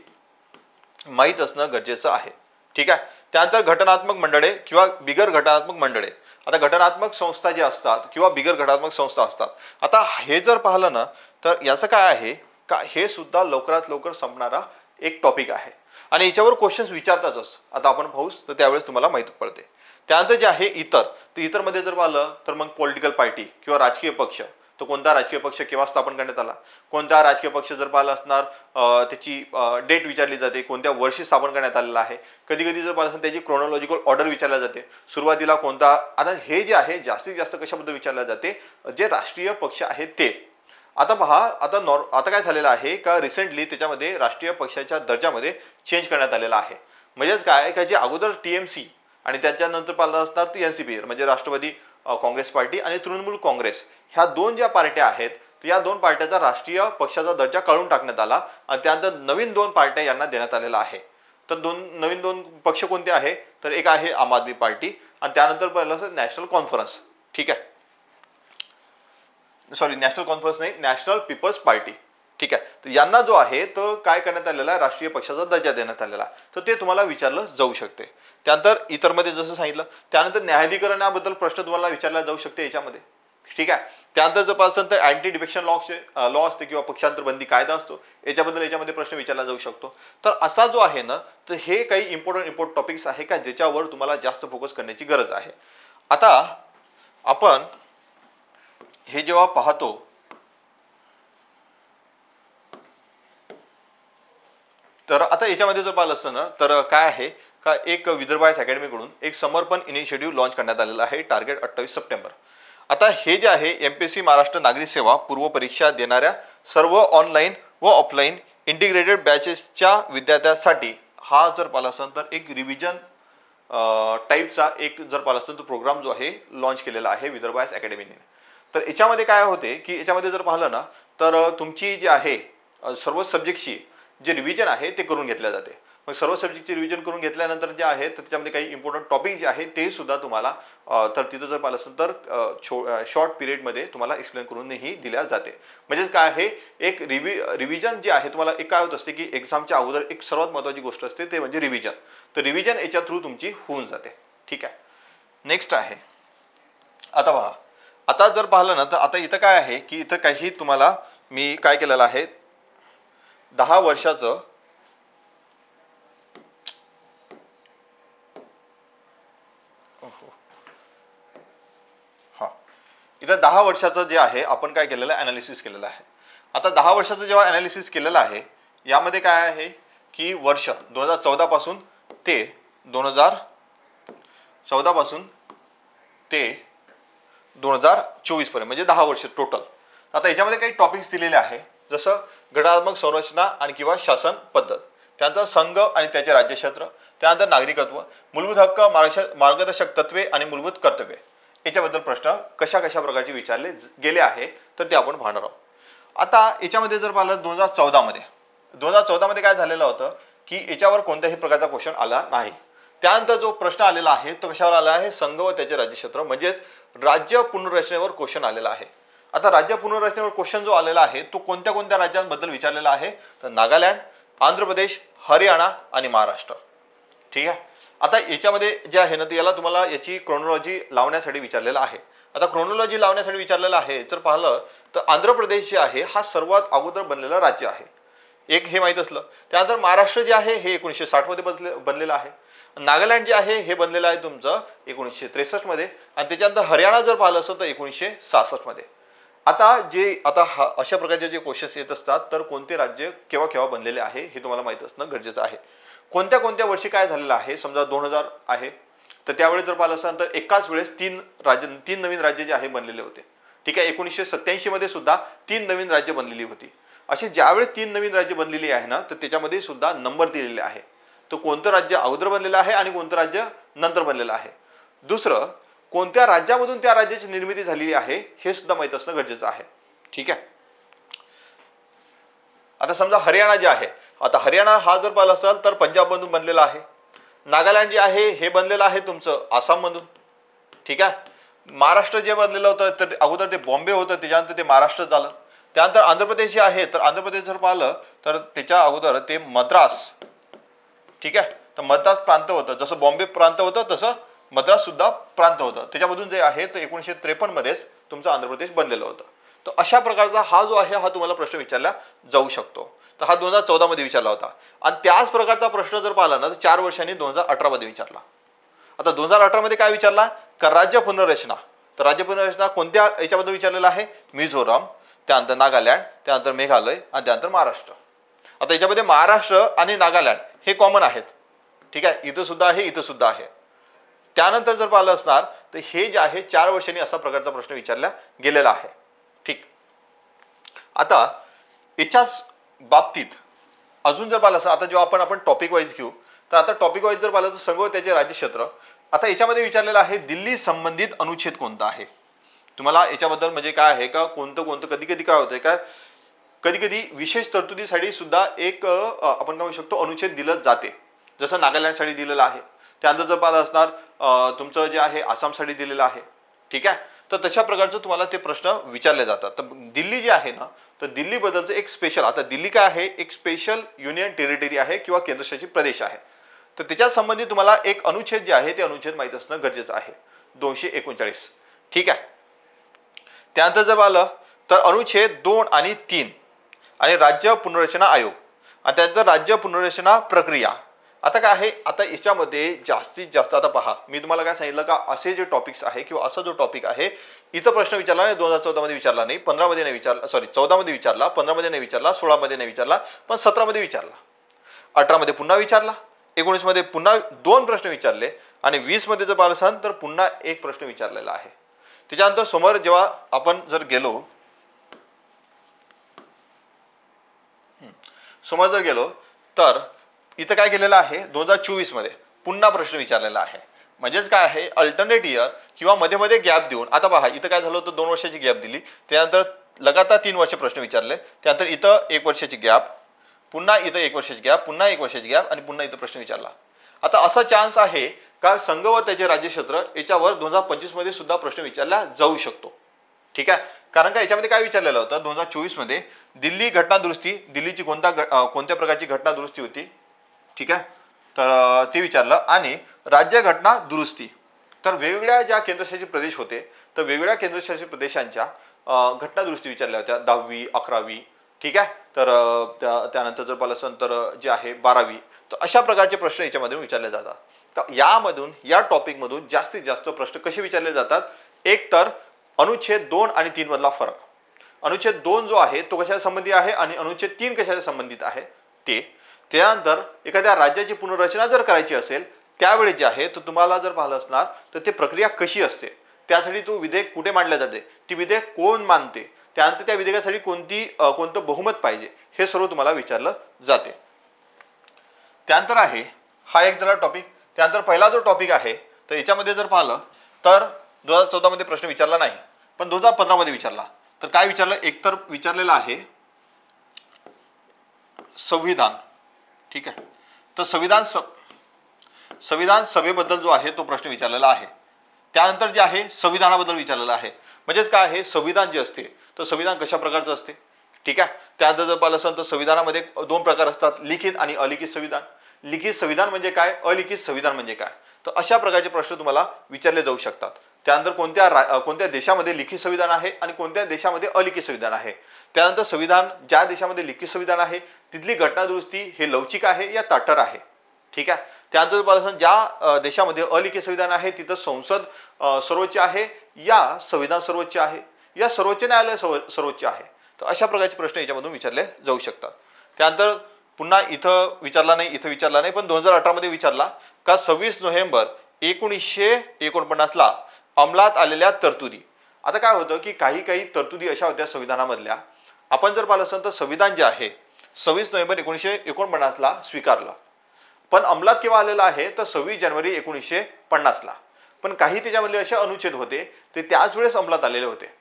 S1: माहीत असणं गरजेचं आहे, ठीक आहे. त्यानंतर घटनात्मक मंडळे किंवा बिगर घटनात्मक मंडळे. आता घटनात्मक संस्था जे असतात किंवा बिगर घटनात्मक संस्था असतात. आता हे जर पाहिलं ना तर याचं काय आहे का हे सुद्धा लवकरात लवकर संपणारा एक टॉपिक आहे आणि याच्यावर क्वेश्चन्स विचारतातच. आता आपण पाहू तर त्यावेळेस तुम्हाला माहिती पडते. त्यानंतर जे आहे इतर, तर इतरमध्ये जर पाहिलं तर मग पॉलिटिकल पार्टी किंवा राजकीय पक्ष, तो कोणता राजकीय पक्ष केव्हा स्थापन करण्यात आला, कोणता राजकीय पक्ष जर पाहिलं असणार त्याची डेट विचारली जाते, कोणत्या वर्षी स्थापन करण्यात आलेला आहे. कधी कधी जर पाहिलं त्याची क्रोनॉलॉजिकल ऑर्डर विचारल्या जाते, सुरुवातीला कोणता. आता हे जे आहे जास्तीत जास्त कशाबद्दल विचारल्या जाते जे राष्ट्रीय पक्ष आहेत ते. आता पहा आता काय झालेलं आहे का रिसेंटली त्याच्यामध्ये राष्ट्रीय पक्षाच्या दर्जामध्ये चेंज करण्यात आलेला आहे. म्हणजेच काय का जे अगोदर TMC आणि त्याच्यानंतर पाहिलं असणार ती NCP म्हणजे राष्ट्रवादी काँग्रेस पार्टी आणि तृणमूल काँग्रेस, ह्या 2 ज्या पार्ट्या आहेत तर या 2 पार्ट्याचा राष्ट्रीय पक्षाचा दर्जा काढून टाकण्यात आला आणि त्यानंतर नवीन 2 पार्ट्या यांना देण्यात आलेला आहे. तर नवीन 2 पक्ष कोणते आहे तर एक आहे आम आदमी पार्टी आणि त्यानंतर पाहिलं नॅशनल कॉन्फरन्स, ठीक आहे. नॅशनल कॉन्फरन्स नाही, नॅशनल पीपल्स पार्टी, ठीक आहे. तर यांना जो आहे तर काय करण्यात आलेला आहे राष्ट्रीय पक्षाचा दर्जा देण्यात आलेला आहे. तर ते तुम्हाला विचारलं जाऊ शकते. त्यानंतर इतरमध्ये जसं सांगितलं त्यानंतर न्यायाधिकरणाबद्दल प्रश्न तुम्हाला विचारला जाऊ शकते याच्यामध्ये, ठीक आहे. त्यानंतर जर पाहिलं तर अँटी डिफेक्शन लॉ असते किंवा पक्षांतर बंदी कायदा असतो याच्यामध्ये प्रश्न विचारला जाऊ शकतो. तर असा जो आहे ना तर हे काही इम्पॉर्टंट टॉपिक्स आहे का ज्याच्यावर तुम्हाला जास्त फोकस करण्याची गरज आहे. आता आपण हे जेव्हा पाहतो तर आता याच्यामध्ये जर पाहिलं असतं ना तर काय आहे का एक विदर्भ आयएस अकॅडमीकडून एक समर्पण इनिशिएटिव्ह लॉन्च करण्यात आलेला आहे. Target 28 September. आता हे जे आहे एमपीएससी महाराष्ट्र नागरी सेवा पूर्व परीक्षा देणाऱ्या सर्व ऑनलाईन व ऑफलाईन इंटिग्रेटेड बॅचेसच्या विद्यार्थ्यांसाठी हा जर पाहिला असेल तर एक रिव्हिजन टाईपचा एक जर पाहिला असेल तर प्रोग्राम जो आहे लॉन्च केलेला आहे विदर्भ आयएस अकॅडमीने. तर याच्यामध्ये काय होते की याच्यामध्ये जर पाहिलं ना तर तुमची जी आहे सर्व सब्जेक्टची जे रिव्हिजन आहे ते करून घेतल्या जाते. मग सर्व सब्जेक्टची रिव्हिजन करून घेतल्यानंतर जे आहे तर त्याच्यामध्ये काही इम्पॉर्टंट टॉपिक जे आहे ते सुद्धा तुम्हाला तर तिथं जर पाहिलं असेल तर शॉर्ट पिरियडमध्ये तुम्हाला एक्सप्लेन करूनही दिल्या जाते. म्हणजेच काय आहे एक रिव्हिजन जे आहे तुम्हाला एक काय होत असते की एक्झामच्या अगोदर एक सर्वात महत्त्वाची गोष्ट असते ते म्हणजे रिव्हिजन. तर रिव्हिजन याच्या थ्रू तुमची होऊन जाते. ठीक आहे. नेक्स्ट आहे आता पहा. आता जर पाहिलं ना तर आता इथं काय आहे की इथं काही तुम्हाला मी काय केलेलं आहे 10 वर्षाचं इथं 10 वर्षाचं जे आहे आपण काय केलेलं आहे ॲनालिसिस केलेलं आहे. आता 10 वर्षाचं जेव्हा ॲनालिसिस केलेलं आहे यामध्ये काय आहे की वर्ष 2014 पासून ते 2024 पर्यंत म्हणजे 10 वर्ष टोटल. आता याच्यामध्ये काही टॉपिक्स दिलेले आहे जसं घटनात्मक संरचना आणि किंवा शासन पद्धत, त्यानंतर संघ आणि त्याचे राज्यक्षेत्र, त्यानंतर नागरिकत्व, मूलभूत हक्क, मार्गदर्शक तत्वे आणि मूलभूत कर्तव्ये याच्याबद्दल प्रश्न कशा प्रकारचे विचारले गेले आहे तर ते आपण पाहणार आहोत. आता याच्यामध्ये जर पाहिलं 2014 मध्ये काय झालेलं होतं की याच्यावर कोणत्याही प्रकारचा क्वेश्चन आला नाही. त्यानंतर जो प्रश्न आलेला आहे तो कशावर आला आहे संघ व त्याचे राज्यक्षेत्र म्हणजेच राज्य पुनर्रचनेवर क्वेश्चन आलेला आहे. आता राज्य पुनर्रचनेवर क्वेश्चन जो आलेला आहे तो कोणत्या राज्यांबद्दल विचारलेला आहे तर नागालँड, आंध्र प्रदेश, हरियाणा आणि महाराष्ट्र. ठीक आहे. आता याच्यामध्ये जे आहे ना ते याला तुम्हाला याची क्रोनॉलॉजी लावण्यासाठी विचारलेला आहे. आता क्रोनॉलॉजी लावण्यासाठी विचारलेला आहे जर पाहिलं तर आंध्र प्रदेश जे आहे हा सर्वात अगोदर बनलेला राज्य आहे एक हे माहीत असलं. त्यानंतर महाराष्ट्र जे आहे हे 1960 मध्ये बनलेलं आहे. नागालँड जे आहे हे बनलेलं आहे तुमचं 1963 मध्ये आणि त्याच्यानंतर हरियाणा जर पाहिलं असतं तर 1966 मध्ये. आता अशा प्रकारचे जे क्वेश्चन्स येत असतात तर कोणते राज्य केव्हा बनलेले आहे हे तुम्हाला माहित असणं गरजेचं आहे. कोणत्या वर्षी काय झालेलं आहे समजा 2000 आहे तर त्यावेळेस जर पाहिलं असेल तर एकाच वेळेस 3 नवीन राज्य जे आहे बनलेले होते. ठीक आहे. 1987 मध्ये सुद्धा 3 नवीन राज्य बनलेली होती. अशी ज्यावेळेस 3 नवीन राज्य बनलेली आहे ना तर त्याच्यामध्ये सुद्धा नंबर दिलेले आहे. तो कोणतं राज्य अगोदर बनलेलं आहे आणि कोणतं राज्य नंतर बनलेलं आहे. दुसरं कोणत्या राज्यामधून त्या राज्याची निर्मिती झालेली आहे हे सुद्धा माहित असणं गरजेचं आहे. ठीक आहे. आता समजा हरियाणा जे आहे आता हरियाणा हा जर पाहिला असेल तर पंजाब मधून बनलेला आहे. नागालँड जे आहे हे बनलेलं आहे तुमचं आसाम मधून. ठीक आहे. महाराष्ट्र जे बनलेलं होतं तर अगोदर ते बॉम्बे होतं त्याच्यानंतर ते महाराष्ट्र झालं. त्यानंतर आंध्र प्रदेश जे आहे तर आंध्र प्रदेश जर पाहिलं तर त्याच्या अगोदर ते मद्रास. ठीक आहे. तर मद्रास प्रांत होतं जसं बॉम्बे प्रांत होतं तसं मद्रास सुद्धा प्रांत होतं. त्याच्यामधून जे आहे तर 1953 मध्येच तुमचं आंध्र प्रदेश बनलेलं होतं. तर अशा प्रकारचा हा जो आहे हा तुम्हाला प्रश्न विचारला जाऊ शकतो. तर हा 2014 मध्ये विचारला होता आणि त्याच प्रकारचा प्रश्न जर पाहिला ना तर 4 वर्षांनी 2018 मध्ये विचारला. आता 2018 मध्ये काय विचारला का राज्य पुनर्रचना. तर राज्य पुनर्रचना कोणत्या याच्याबद्दल विचारलेला आहे मिझोराम, त्यानंतर नागालँड, त्यानंतर मेघालय आणि त्यानंतर महाराष्ट्र. आता याच्यामध्ये महाराष्ट्र आणि नागालँड हे कॉमन आहेत. ठीक आहे. इथं सुद्धा आहे इथं सुद्धा आहे. त्यानंतर जर पाहिलं असणार तर हे जे आहे 4 वर्षांनी असा प्रकारचा प्रश्न विचारला गेलेला आहे. ठीक. आता याच्याच बाबतीत अजून जर पाहिलं असं आता जेव्हा आपण टॉपिक वाईज घेऊ तर आता टॉपिक वाईज जर पाहिलं तर संघ व त्याचे राज्यक्षेत्र. आता याच्यामध्ये विचारलेलं आहे दिल्ली संबंधित अनुच्छेद कोणता आहे. तुम्हाला याच्याबद्दल म्हणजे काय आहे का कोणतं कधी काय होतंय काय कधी विशेष तरतुदीसाठी सुद्धा एक आपण काय म्हणू शकतो अनुच्छेद दिलं जाते. जसं नागालँडसाठी दिलेलं आहे. त्यानंतर जर पाहिलं असणार तुमचं जे आहे आसामसाठी दिलेलं आहे. ठीक आहे. तर तशा प्रकारचं तुम्हाला ते प्रश्न विचारले जातात. तर दिल्ली जे आहे ना तर दिल्लीबद्दलचं एक स्पेशल आता दिल्ली काय आहे एक स्पेशल युनियन टेरिटरी आहे किंवा केंद्रशासित प्रदेश आहे. तर त्याच्या संबंधित तुम्हाला एक अनुच्छेद जे आहे ते अनुच्छेद माहित असणं गरजेचं आहे 239. ठीक आहे. त्यानंतर जर पाहिलं तर अनुच्छेद 2 आणि 3 आणि राज्य पुनर्रचना आयोग आणि त्यानंतर राज्य पुनर्रचना प्रक्रिया. आता काय आहे आता याच्यामध्ये जास्तीत जास्त आता पहा मी तुम्हाला काय सांगितलं का असे जे टॉपिक्स आहे किंवा असा जो टॉपिक आहे इथं प्रश्न विचारला नाही 2014 मध्ये विचारला नाही 15 मध्ये नाही विचारला 14 मध्ये विचारला 15 मध्ये नाही विचारला 16 मध्ये नाही विचारला पण 17 मध्ये विचारला. 18 मध्ये पुन्हा विचारला, 19 मध्ये पुन्हा 2 प्रश्न विचारले आणि 20 मध्ये जर पाहिलं असाल तर पुन्हा 1 प्रश्न विचारलेला आहे. त्याच्यानंतर समोर जेव्हा आपण जर गेलो, समोर जर गेलो तर इथं काय केलेलं आहे, 2024 मध्ये पुन्हा प्रश्न विचारलेला आहे. म्हणजेच काय आहे, अल्टरनेट इयर किंवा मध्ये मध्ये गॅप देऊन. आता पहा इथं काय झालं होतं, 2 वर्षाची गॅप दिली, त्यानंतर लगातार 3 वर्ष प्रश्न विचारले, त्यानंतर इथं 1 वर्षाची गॅप, पुन्हा इथं 1 वर्षाची गॅप, पुन्हा 1 वर्षाची गॅप आणि पुन्हा इथं प्रश्न विचारला. आता असा चान्स आहे का संघ व त्याचे राज्यक्षेत्र याच्यावर 2025 मध्ये सुद्धा प्रश्न विचारला जाऊ शकतो. ठीक आहे, कारण का याच्यामध्ये काय विचारलेलं होतं, 2024 मध्ये दिल्ली घटना दुरुस्ती, दिल्लीची कोणत्या प्रकारची घटना दुरुस्ती होती. ठीक आहे, तर ते विचारलं. आणि राज्य घटना दुरुस्ती, तर वेगवेगळ्या ज्या केंद्रशासित प्रदेश होते तर वेगवेगळ्या केंद्रशासित प्रदेशांच्या घटना दुरुस्ती विचारल्या होत्या, 10वी 11वी. ठीक आहे, तर त्यानंतर जर पाहिलं असेल तर जे आहे 12वी. तर अशा प्रकारचे प्रश्न याच्यामध्ये विचारले जातात. तर यामधून या टॉपिकमधून जास्तीत जास्त प्रश्न कसे विचारले जातात, एक तर अनुच्छेद 2 आणि 3 मधला फरक. अनुच्छेद 2 जो आहे तो कशाला संबंधित आहे आणि अनुच्छेद 3 कशाला संबंधित आहे ते. त्यानंतर एखाद्या राज्याची पुनर्रचना जर करायची असेल त्यावेळी जे आहे तर तुम्हाला जर पाहिलं असणार तर ते प्रक्रिया कशी असते, त्यासाठी तो विधेयक कुठे मांडले जाते, ती विधेयक कोण मानते, त्यानंतर त्या विधेयकासाठी कोणतं बहुमत पाहिजे, हे सर्व तुम्हाला विचारलं जाते. त्यानंतर आहे हा एक जरा टॉपिक. त्यानंतर पहिला जो टॉपिक आहे तर याच्यामध्ये जर पाहिलं तर 2014 मध्ये प्रश्न विचारला नाही, पण 2015 मध्ये विचारला. तर काय विचारलं, एकतर विचारलेलं आहे संविधान. ठीक आहे, तर संविधान सभेबद्दल जो आहे तो प्रश्न विचारलेला आहे. त्यानंतर जे आहे संविधानाबद्दल विचारलेलं आहे. म्हणजेच काय आहे, संविधान जे असते तर संविधान कशा प्रकारचं असते. ठीक आहे, त्यात जर पाहिलं असेल तर संविधानामध्ये 2 प्रकार असतात, लिखित आणि अलिखित संविधान. लिखित संविधान म्हणजे काय, अलिखित संविधान म्हणजे काय, तर अशा प्रकारचे प्रश्न तुम्हाला विचारले जाऊ शकतात. त्यानंतर कोणत्या देशामध्ये लिखित संविधान आहे आणि कोणत्या देशामध्ये अलिखित संविधान आहे. त्यानंतर संविधान ज्या देशामध्ये लिखित संविधान आहे तिथली घटना दुरुस्ती हे लवचिक आहे या ताठर आहे. ठीक आहे, त्यानंतर ज्या देशामध्ये अलिखित संविधान आहे तिथं संसद सर्वोच्च आहे या संविधान सर्वोच्च आहे या सर्वोच्च न्यायालय सर्वोच्च आहे. तर अशा प्रकारचे प्रश्न याच्यामधून विचारले जाऊ शकतात. त्यानंतर पुन्हा इथं विचारला नाही, पण 2018 मध्ये विचारला का 26 नोव्हेंबर 1949 ला अंमलात आलेल्या तरतुदी. आता काय होतं की काही तरतुदी अशा होत्या संविधानामधल्या, आपण जर पाहिलं असेल तर संविधान जे आहे 26 नोव्हेंबर 1949 ला स्वीकारलं, पण अंमलात केव्हा आलेला आहे तर 26 जानेवारी 1950 ला. पण काही त्याच्यामधले असे अनुच्छेद होते ते त्याच वेळेस अंमलात आलेले होते.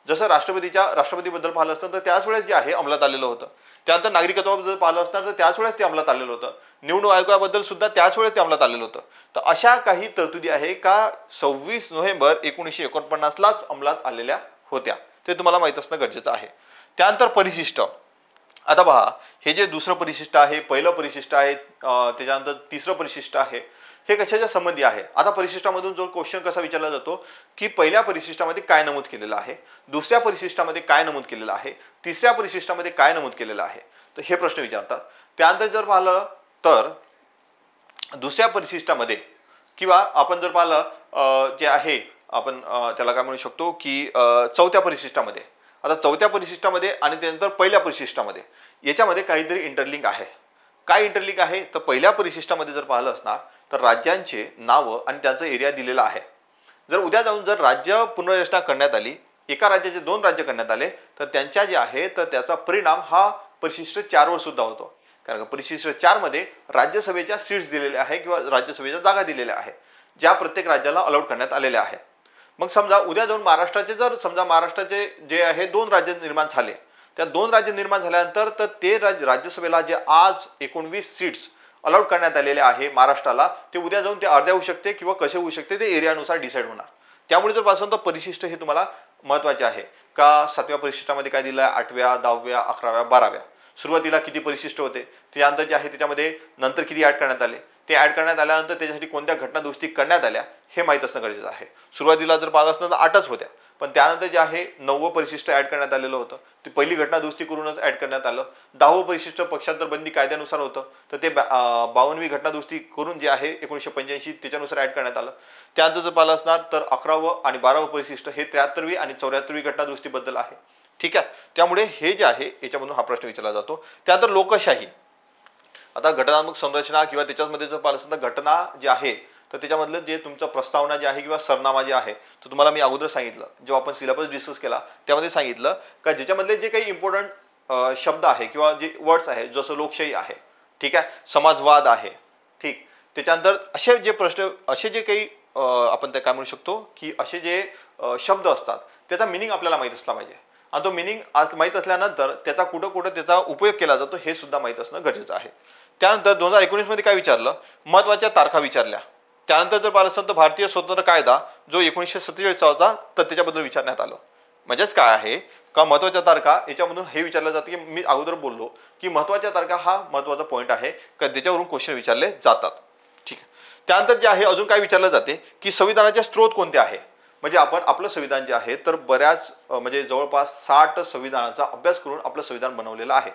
S1: जसं राष्ट्रपतीबद्दल पाहिलं असतं तर त्याच वेळेस जे आहे अंमलात आलेलं होतं. त्यानंतर नागरिकत्वाबद्दल पाहिलं असणार तर त्याच वेळेस ते अंमलात आलेलं होतं. निवडणूक आयोगाबद्दल सुद्धा त्याच वेळेस ते अंमलात आलेलं होतं. तर अशा काही तरतुदी आहे का 26 नोव्हेंबर 1949 लाच अंमलात आलेल्या होत्या, ते तुम्हाला माहित असणं गरजेचं आहे. त्यानंतर परिशिष्ट. आता पहा, हे जे दुसरं परिशिष्ट आहे, पहिलं परिशिष्ट आहे, त्याच्यानंतर तिसरं परिशिष्ट आहे, हे कशाच्या संबंधी आहे. आता परिशिष्टामधून जो क्वेश्चन कसा विचारला जातो की पहिल्या परिशिष्टामध्ये काय नमूद केलेलं आहे, दुसऱ्या परिशिष्टामध्ये काय नमूद केलेलं आहे, तिसऱ्या परिशिष्टामध्ये काय नमूद केलेलं आहे, तर हे प्रश्न विचारतात. त्यानंतर जर पाहिलं तर दुसऱ्या परिशिष्टामध्ये किंवा आपण जर पाहिलं जे आहे आपण त्याला काय म्हणू शकतो की चौथ्या परिशिष्टामध्ये. आता चौथ्या परिशिष्टामध्ये आणि त्यानंतर पहिल्या परिशिष्टामध्ये याच्यामध्ये काहीतरी इंटरलिंक आहे. काय इंटरलिंक आहे तर पहिल्या परिशिष्टामध्ये जर पाहिलं असणार तर राज्यांचे नावं आणि त्यांचा एरिया दिलेला आहे. जर उद्या जाऊन जर राज्य पुनर्रचना करण्यात आली, एका राज्याचे 2 राज्य करण्यात आले, तर त्यांच्या जे आहे तर त्याचा परिणाम हा परिशिष्ट 4 वर सुद्धा होतो. कारण परिशिष्ट 4 मध्ये राज्यसभेच्या सीट्स दिलेल्या आहे किंवा राज्यसभेच्या जागा दिलेल्या आहे ज्या प्रत्येक राज्याला अलाउड करण्यात आलेल्या आहे. मग समजा उद्या जाऊन महाराष्ट्राचे जे आहे 2 राज्य निर्माण झाले, त्या 2 राज्य निर्माण झाल्यानंतर तर ते राज्यसभेला जे आज 19 सीट्स अलाउड करण्यात आलेले आहे महाराष्ट्राला, ते उद्या जाऊन ते अर्ध्या होऊ शकते किंवा कसे होऊ शकते ते एरियानुसार डिसाईड होणार. त्यामुळे जर पासून तर परिशिष्ट हे तुम्हाला महत्त्वाचे आहे का 7व्या परिशिष्टामध्ये काय दिलं आहे, 8व्या 10व्या 11व्या 12व्या सुरुवातीला किती परिशिष्ट होते, त्यानंतर जे आहे त्याच्यामध्ये नंतर किती ऍड करण्यात आले, ते ऍड करण्यात आल्यानंतर त्याच्यासाठी कोणत्या घटना दुरुस्ती करण्यात आल्या हे माहीत असणं गरजेचं आहे. सुरुवातीला जर पाहिलं असतं तर 8च होत्या, पण त्यानंतर जे आहे 9वं परिशिष्ट ऍड करण्यात आलेलं होतं, ती पहिली घटना दुरुस्ती करूनच ऍड करण्यात आलं. 10वं परिशिष्ट पक्षांतर बंदी कायद्यानुसार होतं, तर ते 52वी घटना दुरुस्ती करून जे आहे 1985 त्याच्यानुसार ऍड करण्यात आलं. त्यानंतर जर पाहिलं असणार तर 11वं आणि 12वं परिशिष्ट हे 73वी आणि 74वी घटना दुरुस्तीबद्दल आहे. ठीक आहे, त्यामुळे हे जे आहे याच्यामधून हा प्रश्न विचारला जातो. त्यानंतर लोकशाही. आता घटनात्मक संरचना किंवा त्याच्यामध्ये जर पाहिलं असेल तर घटना जी आहे तर त्याच्यामधलं जे तुमचं प्रस्तावना जे आहे किंवा सरनामा जे आहे तर तुम्हाला मी अगोदर सांगितलं जेव्हा आपण सिलेबस डिस्कस केला त्यामध्ये सांगितलं का ज्याच्यामधले जे काही इम्पॉर्टंट शब्द आहे किंवा जे वर्ड्स आहे जसं लोकशाही आहे, ठीक आहे, समाजवाद आहे, ठीक, त्याच्यानंतर असे जे प्रश्न असे जे काही आपण ते काय म्हणू शकतो की असे जे शब्द असतात त्याचा मिनिंग आपल्याला माहीत असला पाहिजे आणि तो मिनिंग आज माहीत असल्यानंतर त्याचा कुठं कुठं त्याचा उपयोग केला जातो हे सुद्धा माहीत असणं गरजेचं आहे. त्यानंतर 2019 मध्ये काय विचारलं, महत्त्वाच्या तारखा विचारल्या. त्यानंतर जर पाहिलं असेल तर भारतीय स्वतंत्र कायदा जो 1947 होता तर त्याच्याबद्दल विचारण्यात आलं. म्हणजेच काय आहे का महत्त्वाच्या तारखा याच्यामधून हे विचारलं जातं की मी अगोदर बोललो की महत्त्वाच्या तारखा हा महत्त्वाचा पॉईंट आहे का त्याच्यावरून क्वेश्चन विचारले जातात. ठीक आहे. त्यानंतर जे आहे अजून काय विचारलं जाते की संविधानाचे स्रोत कोणते आहे. म्हणजे आपण आपलं संविधान जे आहे तर बऱ्याच म्हणजे जवळपास 60 संविधानाचा अभ्यास करून आपलं संविधान बनवलेलं आहे.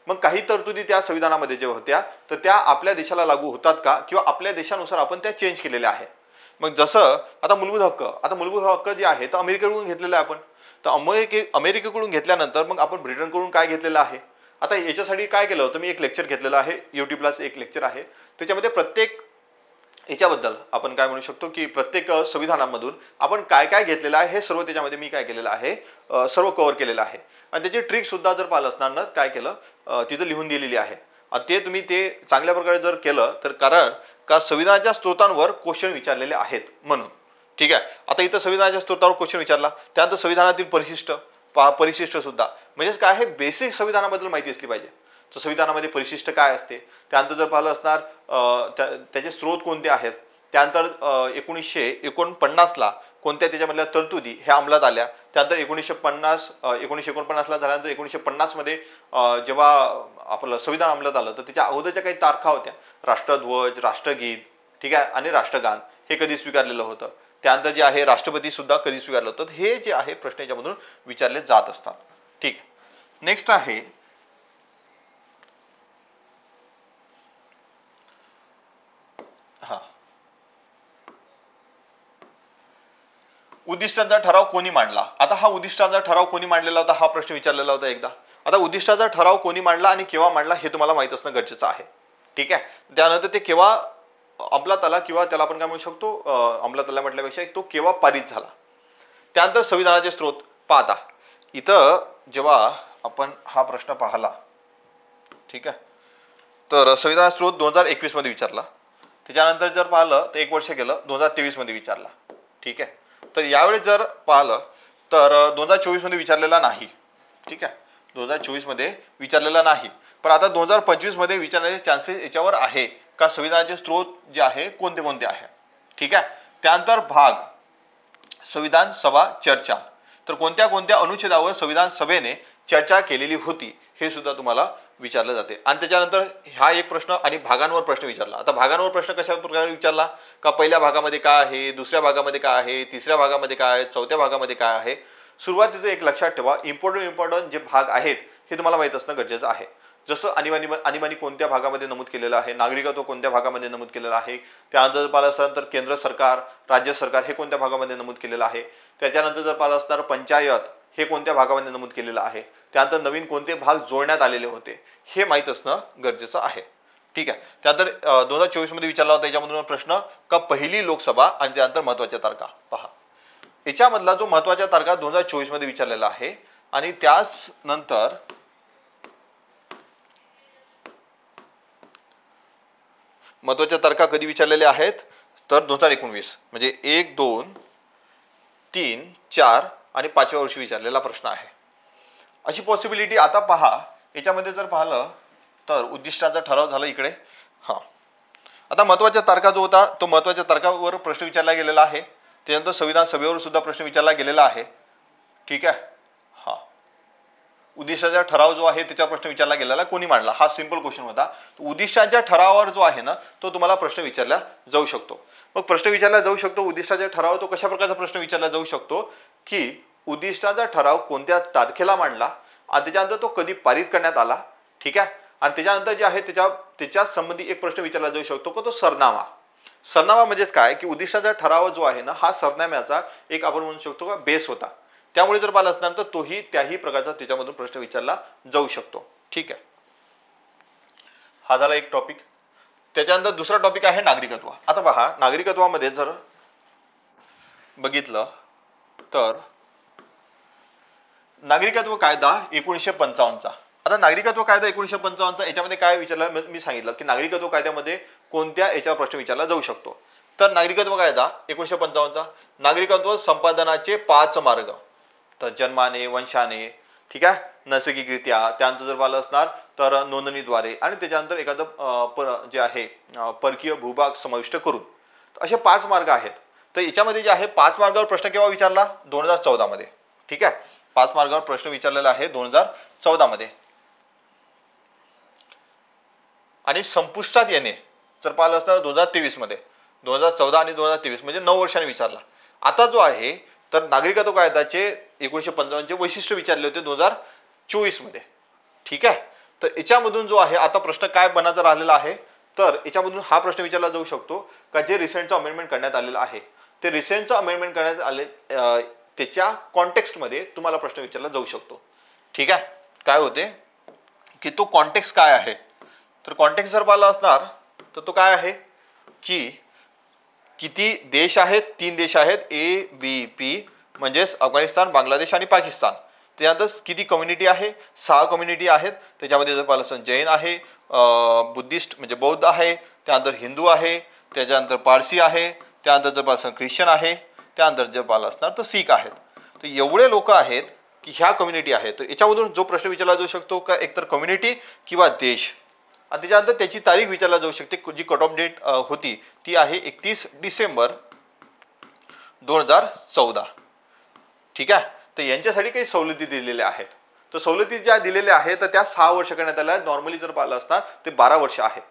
S1: मग काही तरतुदी त्या संविधानामध्ये जे होत्या तर त्या आपल्या देशाला लागू होतात का किंवा आपल्या देशानुसार आपण त्या चेंज केलेल्या आहे. मग जसं आता मूलभूत हक्क जे आहे तर अमेरिकेकडून घेतलेला आहे आपण, तर अमेरिकेकडून घेतल्यानंतर मग आपण ब्रिटनकडून काय घेतलेलं आहे. आता याच्यासाठी काय केलं होतं मी एक लेक्चर घेतलेलं आहे YouTube एक लेक्चर आहे त्याच्यामध्ये प्रत्येक याच्याबद्दल आपण काय म्हणू शकतो की प्रत्येक संविधानामधून आपण काय काय घेतलेलं आहे हे सर्व त्याच्यामध्ये मी काय केलेलं आहे सर्व कव्हर केलेलं आहे आणि त्याची ट्रिक सुद्धा जर पाहिलं असणार ना काय केलं तिथं लिहून दिलेली आहे. ते तुम्ही ते चांगल्या प्रकारे जर केलं तर कारण का संविधानाच्या स्रोतांवर क्वेश्चन विचारलेले आहेत म्हणून. ठीक आहे. आता इथं संविधानाच्या स्रोतावर क्वेश्चन विचारला, त्यानंतर संविधानातील परिशिष्ट सुद्धा म्हणजेच काय आहे बेसिक संविधानाबद्दल माहिती असली पाहिजे. तर संविधानामध्ये परिशिष्ट काय असते, त्यानंतर जर पाहिलं असणार त्याचे स्रोत कोणते आहेत, त्यानंतर 1949ला कोणत्या त्याच्यामधल्या तरतुदी ह्या अंमलात आल्या, त्यानंतर 1949ला झाल्यानंतर 1950 मध्ये जेव्हा आपलं संविधान अंमलात आलं तर त्याच्या अगोदरच्या काही तारखा होत्या, राष्ट्रध्वज, राष्ट्रगीत, ठीक आहे, आणि राष्ट्रगान हे कधी स्वीकारलेलं होतं, त्यानंतर जे आहे राष्ट्रपती सुद्धा कधी स्वीकारलं होतं. हे जे आहे प्रश्न याच्यामधून विचारले जात असतात. ठीक. नेक्स्ट आहे उद्दिष्टांचा ठराव कोणी मांडला. आता हा उद्दिष्टांचा ठराव कोणी मांडलेला होता हा प्रश्न विचारलेला होता एकदा. आता उद्दिष्टाचा ठराव कोणी मांडला आणि केव्हा मांडला हे तुम्हाला माहित असणं गरजेचं आहे. ठीक आहे. त्यानंतर ते केव्हा अंमलात आला किंवा त्याला आपण काय म्हणू शकतो अंमलात आला म्हटल्यापेक्षा तो केव्हा पारित झाला. त्यानंतर संविधानाचे स्रोत पाहता इथं जेव्हा आपण हा प्रश्न पाहिला, ठीक आहे, तर संविधानाचा स्रोत 2021 मध्ये विचारला. त्याच्यानंतर जर पाहिलं तर एक वर्ष गेलं 2023 मध्ये विचारला. ठीक आहे. तर यावेळेस जर पाहिलं तर 2024 मध्ये विचारलेला नाही. ठीक आहे. 2024 मध्ये विचारलेला नाही, पण आता 2025 मध्ये विचारण्याचे चान्सेस याच्यावर आहे का संविधानाचे स्रोत जे आहे कोणते कोणते आहे. ठीक आहे. त्यानंतर भाग संविधान सभा चर्चा, तर कोणत्या कोणत्या अनुच्छेदावर संविधान सभेने चर्चा केलेली होती हे सुद्धा तुम्हाला विचारलं जाते. आणि त्याच्यानंतर हा एक प्रश्न आणि भागांवर प्रश्न विचारला. आता भागांवर प्रश्न कशा प्रकारे विचारला का पहिल्या भागामध्ये काय आहे, दुसऱ्या भागामध्ये काय आहे, तिसऱ्या भागामध्ये काय आहे, चौथ्या भागामध्ये काय आहे. सुरुवातीचं एक लक्षात ठेवा, इम्पॉर्टंट जे भाग आहेत हे तुम्हाला माहित असणं गरजेचं आहे. जसं आणीबाणी कोणत्या भागामध्ये नमूद केलेलं आहे, नागरिकत्व कोणत्या भागामध्ये नमूद केलेलं आहे, त्यानंतर पाहिलं असणार तर केंद्र सरकार, राज्य सरकार हे कोणत्या भागामध्ये नमूद केलेलं आहे, त्याच्यानंतर जर पाहिलं असणार पंचायत हे कोणत्या भागामध्ये नमूद केलेलं आहे, त्यानंतर नवीन कोणते भाग जोडण्यात आलेले होते हे माहीत असणं गरजेचं आहे. ठीक आहे. त्यानंतर 2024 मध्ये विचारला होता याच्यामधून प्रश्न का पहिली लोकसभा आणि त्यानंतर महत्त्वाच्या तारखा पहा. याच्यामधला जो महत्त्वाच्या तारखा 2024 मध्ये विचारलेला आहे आणि त्याच नंतर महत्त्वाच्या तारखा कधी विचारलेल्या आहेत तर 2019 म्हणजे 1, 2, 3, 4 आणि 5व्या वर्षी विचारलेला प्रश्न आहे. अशी पॉसिबिलिटी आता पहा याच्यामध्ये जर पाहिलं तर उद्दिष्टाचा ठराव झाला इकडे. हा आता महत्त्वाच्या तारखा जो होता तो महत्त्वाच्या तारखावर प्रश्न विचारला गेलेला आहे. त्यानंतर संविधान सभेवर सुद्धा प्रश्न विचारला गेलेला आहे. ठीक आहे. हा उद्दिष्टाचा ठराव जो आहे त्याचा प्रश्न विचारला गेलेला कोणी मांडला हा सिंपल क्वेश्चन होता. उद्दिष्टाच्या ठरावावर जो आहे ना तो तुम्हाला प्रश्न विचारला जाऊ शकतो. मग प्रश्न विचारला जाऊ शकतो उद्दिष्टाचा ठराव तो कशा प्रकारचा प्रश्न विचारला जाऊ शकतो की उद्दिष्टाचा ठराव कोणत्या तारखेला मांडला आणि त्याच्यानंतर तो कधी पारित करण्यात आला. ठीक आहे. आणि त्याच्यानंतर जे आहे त्याच्या संबंधी एक प्रश्न विचारला जाऊ शकतो की तो सरनामा म्हणजेच काय की उद्दिष्टाचा ठराव जो आहे ना हा सरनाम्याचा एक आपण म्हणू शकतो का बेस होता. त्यामुळे जर पाहिलं असणार तर तोही त्याही प्रकारचा त्याच्यामधून प्रश्न विचारला जाऊ शकतो. ठीक आहे. हा झाला एक टॉपिक. त्याच्यानंतर दुसरा टॉपिक आहे नागरिकत्व. आता पहा, नागरिकत्वामध्ये जर बघितलं तर नागरिकत्व कायदा 1955चा. आता नागरिकत्व कायदा 1955चा याच्यामध्ये काय विचारलं, मी सांगितलं की नागरिकत्व कायद्यामध्ये कोणत्या याच्यावर प्रश्न विचारला जाऊ शकतो. तर नागरिकत्व कायदा 1955चा, नागरिकत्व संपादनाचे 5 मार्ग. तर जन्माने, वंशाने, ठीक आहे, नैसर्गिकरित्या, त्यानंतर जर पाहिलं असणार तर नोंदणीद्वारे, आणि त्याच्यानंतर एखादं जे आहे परकीय भूभाग समाविष्ट करून. असे 5 मार्ग आहेत. तर याच्यामध्ये जे आहे 5 मार्गावर प्रश्न केव्हा विचारला, 2014 मध्ये. ठीक आहे, 5 मार्गावर प्रश्न विचारलेला आहे 2014 मध्ये. आणि संपुष्टात येणे जर पाहिलं असतं 2023 मध्ये. 2014 आणि 2023 म्हणजे 9 वर्षांनी विचारला. आता जो आहे तर नागरिकत्व कायद्याचे 1955चे वैशिष्ट्य विचारले होते 2024 मध्ये. ठीक आहे, तर याच्यामधून जो आहे आता प्रश्न काय बनायचा राहिलेला आहे, तर याच्यामधून हा प्रश्न विचारला जाऊ शकतो का जे रिसेंटचं अमेंडमेंट करण्यात आलेलं आहे, ते रिसेंटचं अमेंडमेंट करण्यात आले त्याच्या कॉन्टेक्स्टमध्ये तुम्हाला प्रश्न विचारला जाऊ शकतो. ठीक आहे, काय होते की तो कॉन्टेक्स्ट काय आहे. तर कॉन्टेक्स्ट जर पाहिला असणार तर तो काय आहे की किती देश आहेत, 3 देश आहेत, ABP म्हणजेच अफगाणिस्तान, बांगलादेश आणि पाकिस्तान. त्यानंतर किती कम्युनिटी आहे, 6 कम्युनिटी आहेत. त्याच्यामध्ये जर पाहिलं असतं जैन आहे, बुद्धिस्ट म्हणजे बौद्ध आहे, त्यानंतर हिंदू आहे, त्याच्यानंतर पारसी आहे, त्यानंतर जर पाहिलं असतं ख्रिश्चन आहे, त्यानंतर जर पाहिलं असणार तर शीख आहेत. तर एवढे लोक आहेत की ह्या कम्युनिटी आहेत. तर याच्यामधून जो प्रश्न विचारला जाऊ शकतो का एकतर कम्युनिटी किंवा देश, आणि त्याच्यानंतर त्याची तारीख विचारला जाऊ शकते. जी कट ऑफ डेट होती ती आहे 31 डिसेंबर 2014. ठीक आहे, तर यांच्यासाठी काही सवलती दिलेल्या आहेत. तर सवलती ज्या दिलेल्या आहेत तर त्या 6 वर्ष करण्यात आल्या. नॉर्मली जर पाहिलं असता ते 12 वर्ष आहे.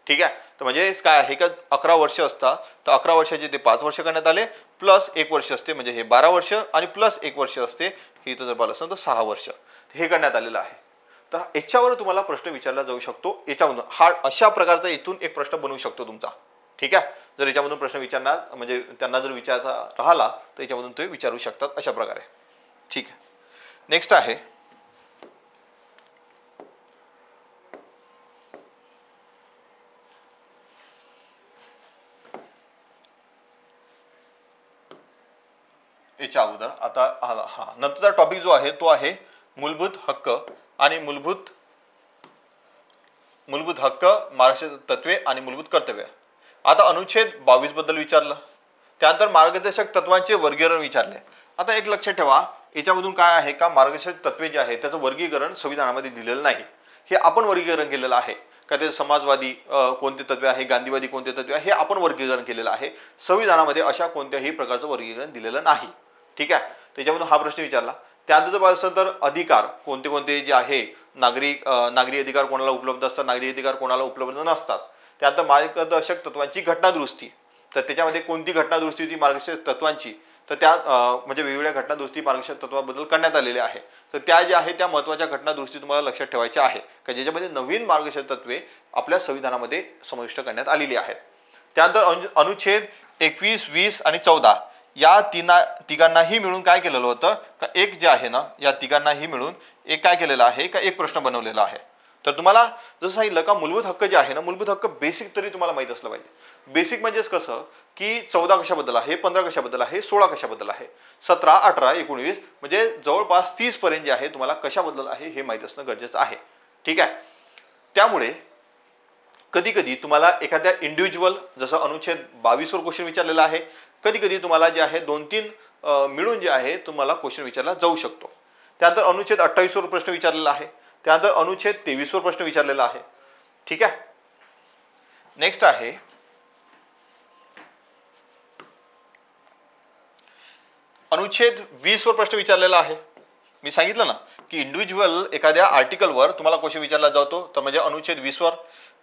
S1: ठीक आहे, तर म्हणजे काय आहे का 11 वर्ष असतात, तर 11 वर्षाचे ते 5 वर्ष करण्यात आले, प्लस 1 वर्ष असते, म्हणजे हे 12 वर्ष आणि प्लस 1 वर्ष असते, हे इथं जर पाहिलं असतं तर 6 वर्ष हे करण्यात आलेलं आहे. तर याच्यावर तुम्हाला प्रश्न विचारला जाऊ शकतो. याच्यामधून हा अशा प्रकारचा इथून एक प्रश्न बनवू शकतो तुमचा. ठीक आहे, जर याच्यामधून प्रश्न विचारणार म्हणजे त्यांना जर विचारायचा राहिला तर याच्यामधून ते विचारू शकतात अशा प्रकारे. ठीक आहे, नेक्स्ट आहे याच्या अगोदर आता नंतरचा टॉपिक जो आहे तो आहे मूलभूत हक्क आणि मूलभूत हक्क, मार्गदर्शक तत्वे आणि मूलभूत कर्तव्य. आता अनुच्छेद 22 बद्दल विचारलं, त्यानंतर मार्गदर्शक तत्वांचे वर्गीकरण विचारले. आता एक लक्षात ठेवा, याच्यामधून काय आहे का मार्गदर्शक तत्वे जे आहे त्याचं वर्गीकरण संविधानामध्ये दिलेलं नाही. हे आपण वर्गीकरण केलेलं आहे का ते समाजवादी कोणते तत्वे आहे, गांधीवादी कोणते तत्वे आहे, हे आपण वर्गीकरण केलेलं आहे. संविधानामध्ये अशा कोणत्याही प्रकारचं वर्गीकरण दिलेलं नाही. ठीक आहे, त्याच्यामधून हा प्रश्न विचारला. त्यानंतर जर पाहिलं तर अधिकार कोणते कोणते जे आहे, नागरी अधिकार कोणाला उपलब्ध असतात, नागरी अधिकार कोणाला उपलब्ध नसतात. त्यानंतर मार्गदर्शक तत्वांची घटनादुरुस्ती, तर त्याच्यामध्ये कोणती घटनादुरुस्ती होती मार्गदर्शक तत्वांची, तर त्या म्हणजे वेगवेगळ्या घटनादुरुस्ती मार्गदर्शक तत्वाबद्दल करण्यात आलेल्या आहे. तर त्या ज्या आहेत त्या महत्त्वाच्या घटनादुरुस्ती तुम्हाला लक्षात ठेवायच्या आहे का ज्याच्यामध्ये नवीन मार्गदर्शक तत्वे आपल्या संविधानामध्ये समाविष्ट करण्यात आलेली आहेत. त्यानंतर अनुच्छेद 21, 20 आणि 14 या तिघांनाही मिळून काय केलेलं होतं का एक जे आहे ना, या तिघांनाही मिळून एक काय केलेलं आहे का एक प्रश्न बनवलेला आहे. तर तुम्हाला जसं सांगितलं का मूलभूत हक्क जे आहे ना, मूलभूत हक्क बेसिक तरी तुम्हाला माहित असलं पाहिजे. बेसिक म्हणजेच कसं की 14 कशाबद्दल आहे, 15 कशाबद्दल आहे, 16 कशाबद्दल आहे, 17, 18, 19 म्हणजे जवळपास 30 पर्यंत जे आहे तुम्हाला कशाबद्दल आहे हे माहित असणं गरजेचं आहे. ठीक आहे, त्यामुळे कधी कधी तुम्हाला एखाद्या इंडिव्हिज्युअल जसं अनुच्छेद 22 वर क्वेश्चन विचारलेला आहे, कधी कधी तुम्हाला जे आहे 2-3 मिळून जे आहे तुम्हाला क्वेश्चन विचारला जाऊ शकतो. त्यानंतर अनुच्छेद 28 वर प्रश्न विचारलेला आहे, त्यानंतर अनुच्छेद 23 वर प्रश्न विचारलेला आहे. ठीक आहे, नेक्स्ट आहे अनुच्छेद 20 वर प्रश्न विचारलेला आहे. मी सांगितलं ना की इंडिव्हिज्युअल एखाद्या आर्टिकलवर तुम्हाला क्वेश्चन विचारला जातो, तर म्हणजे अनुच्छेद 20 वर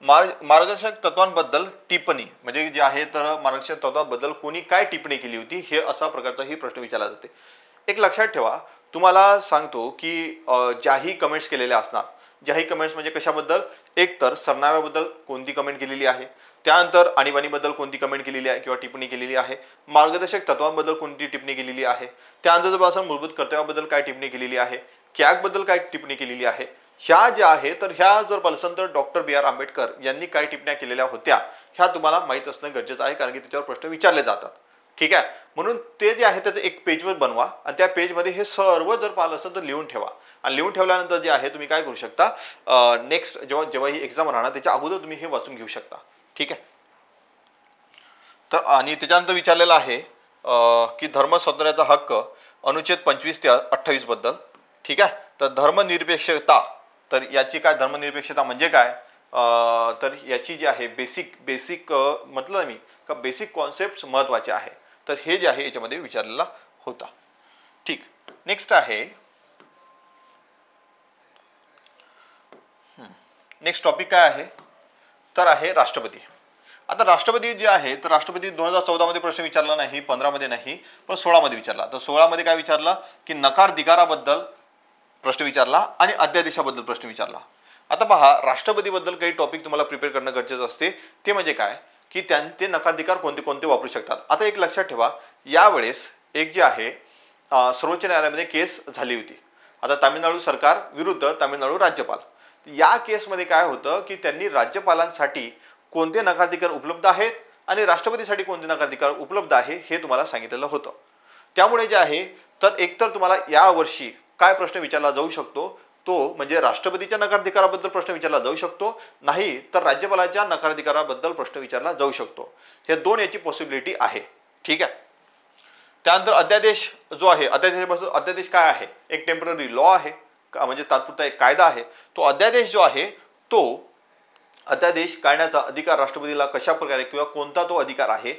S1: मार्गदर्शक तत्वांबद्दल टिप्पणी म्हणजे जे आहे तर मार्गदर्शक तत्वांबद्दल कोणी काय टिप्पणी केली होती हे असा प्रकारचाही प्रश्न विचारला जाते. एक लक्षात ठेवा, तुम्हाला सांगतो की ज्याही कमेंट्स केलेल्या असणार, ज्याही कमेंट्स म्हणजे कशाबद्दल, एक तर सरनाव्याबद्दल कोणती कमेंट केलेली आहे, त्यानंतर आणीबाणीबद्दल कोणती कमेंट केलेली आहे किंवा टिप्पणी केलेली आहे, मार्गदर्शक तत्वांबद्दल कोणती टिप्पणी केलेली आहे, त्यानंतर जर मूलभूत कर्तव्याबद्दल काय टिप्पणी केलेली आहे, कॅगबद्दल काय टिप्पणी केलेली आहे, ह्या ज्या आहे तर ह्या जर पाहिलं तर डॉक्टर बी आर आंबेडकर यांनी काय टिप्पण्या केलेल्या होत्या ह्या तुम्हाला माहीत असणं गरजेचं आहे, कारण की त्याच्यावर प्रश्न विचारले जातात. ठीक आहे, म्हणून ते जे आहे त्याचं एक पेजवर बनवा आणि त्या पेजमध्ये हे सर्व जर पाहिलं असेल तर लिहून ठेवा. आणि लिहून ठेवल्यानंतर जे आहे तुम्ही काय करू शकता, नेक्स्ट जेव्हा ही एक्झाम राहणार त्याच्या अगोदर तुम्ही हे वाचून घेऊ शकता. ठीक आहे. तर आणि त्याच्यानंतर विचारलेलं आहे की धर्म स्वातंत्र्याचा हक्क अनुच्छेद 25 ते 28 बद्दल. ठीक आहे. तर धर्मनिरपेक्षता, तर याची काय धर्मनिरपेक्षता म्हणजे काय, तर याची जी आहे बेसिक म्हटलं मी का बेसिक कॉन्सेप्ट महत्वाचे आहे. तर हे जे आहे याच्यामध्ये विचारलेला होता. ठीक. नेक्स्ट आहे, नेक्स्ट टॉपिक काय आहे तर आहे राष्ट्रपती. आता राष्ट्रपती जे आहे तर राष्ट्रपती 2014 मध्ये प्रश्न विचारला नाही, 15 मध्ये नाही, पण 16 मध्ये विचारला. तर 16 मध्ये काय विचारला की नकाराधिकाराबद्दल प्रश्न विचारला आणि अध्यादेशाबद्दल प्रश्न विचारला. आता पहा, राष्ट्रपतीबद्दल काही टॉपिक तुम्हाला प्रिपेअर करणं गरजेचं असते. ते म्हणजे काय की ते नकाराधिकार कोणते कोणते वापरू शकतात. आता एक लक्षात ठेवा, यावेळेस एक जे आहे सर्वोच्च न्यायालयामध्ये केस झाली होती. आता तामिळनाडू सरकार विरुद्ध तामिळनाडू राज्यपाल. या केसमध्ये काय होतं की त्यांनी राज्यपालांसाठी कोणते नकाराधिकार उपलब्ध आहेत आणि राष्ट्रपतीसाठी कोणते नकाराधिकार उपलब्ध आहे हे तुम्हाला सांगितलेलं होतं. त्यामुळे जे आहे तर एकतर तुम्हाला या वर्षी काय प्रश्न विचारला जाऊ शकतो, तो म्हणजे राष्ट्रपतीच्या नकाराधिकाराबद्दल प्रश्न विचारला जाऊ शकतो, नाही तर राज्यपालाच्या नकाराधिकाराबद्दल प्रश्न विचारला जाऊ शकतो. हे दोन याची पॉसिबिलिटी आहे. ठीक आहे. त्यानंतर अध्यादेश जो आहे, अध्यादेश काय आहे, एक टेम्पररी लॉ आहे म्हणजे तात्पुरता एक कायदा आहे. तो अध्यादेश जो आहे तो अध्यादेश काढण्याचा अधिकार राष्ट्रपतीला कशा प्रकारे किंवा कोणता तो अधिकार आहे,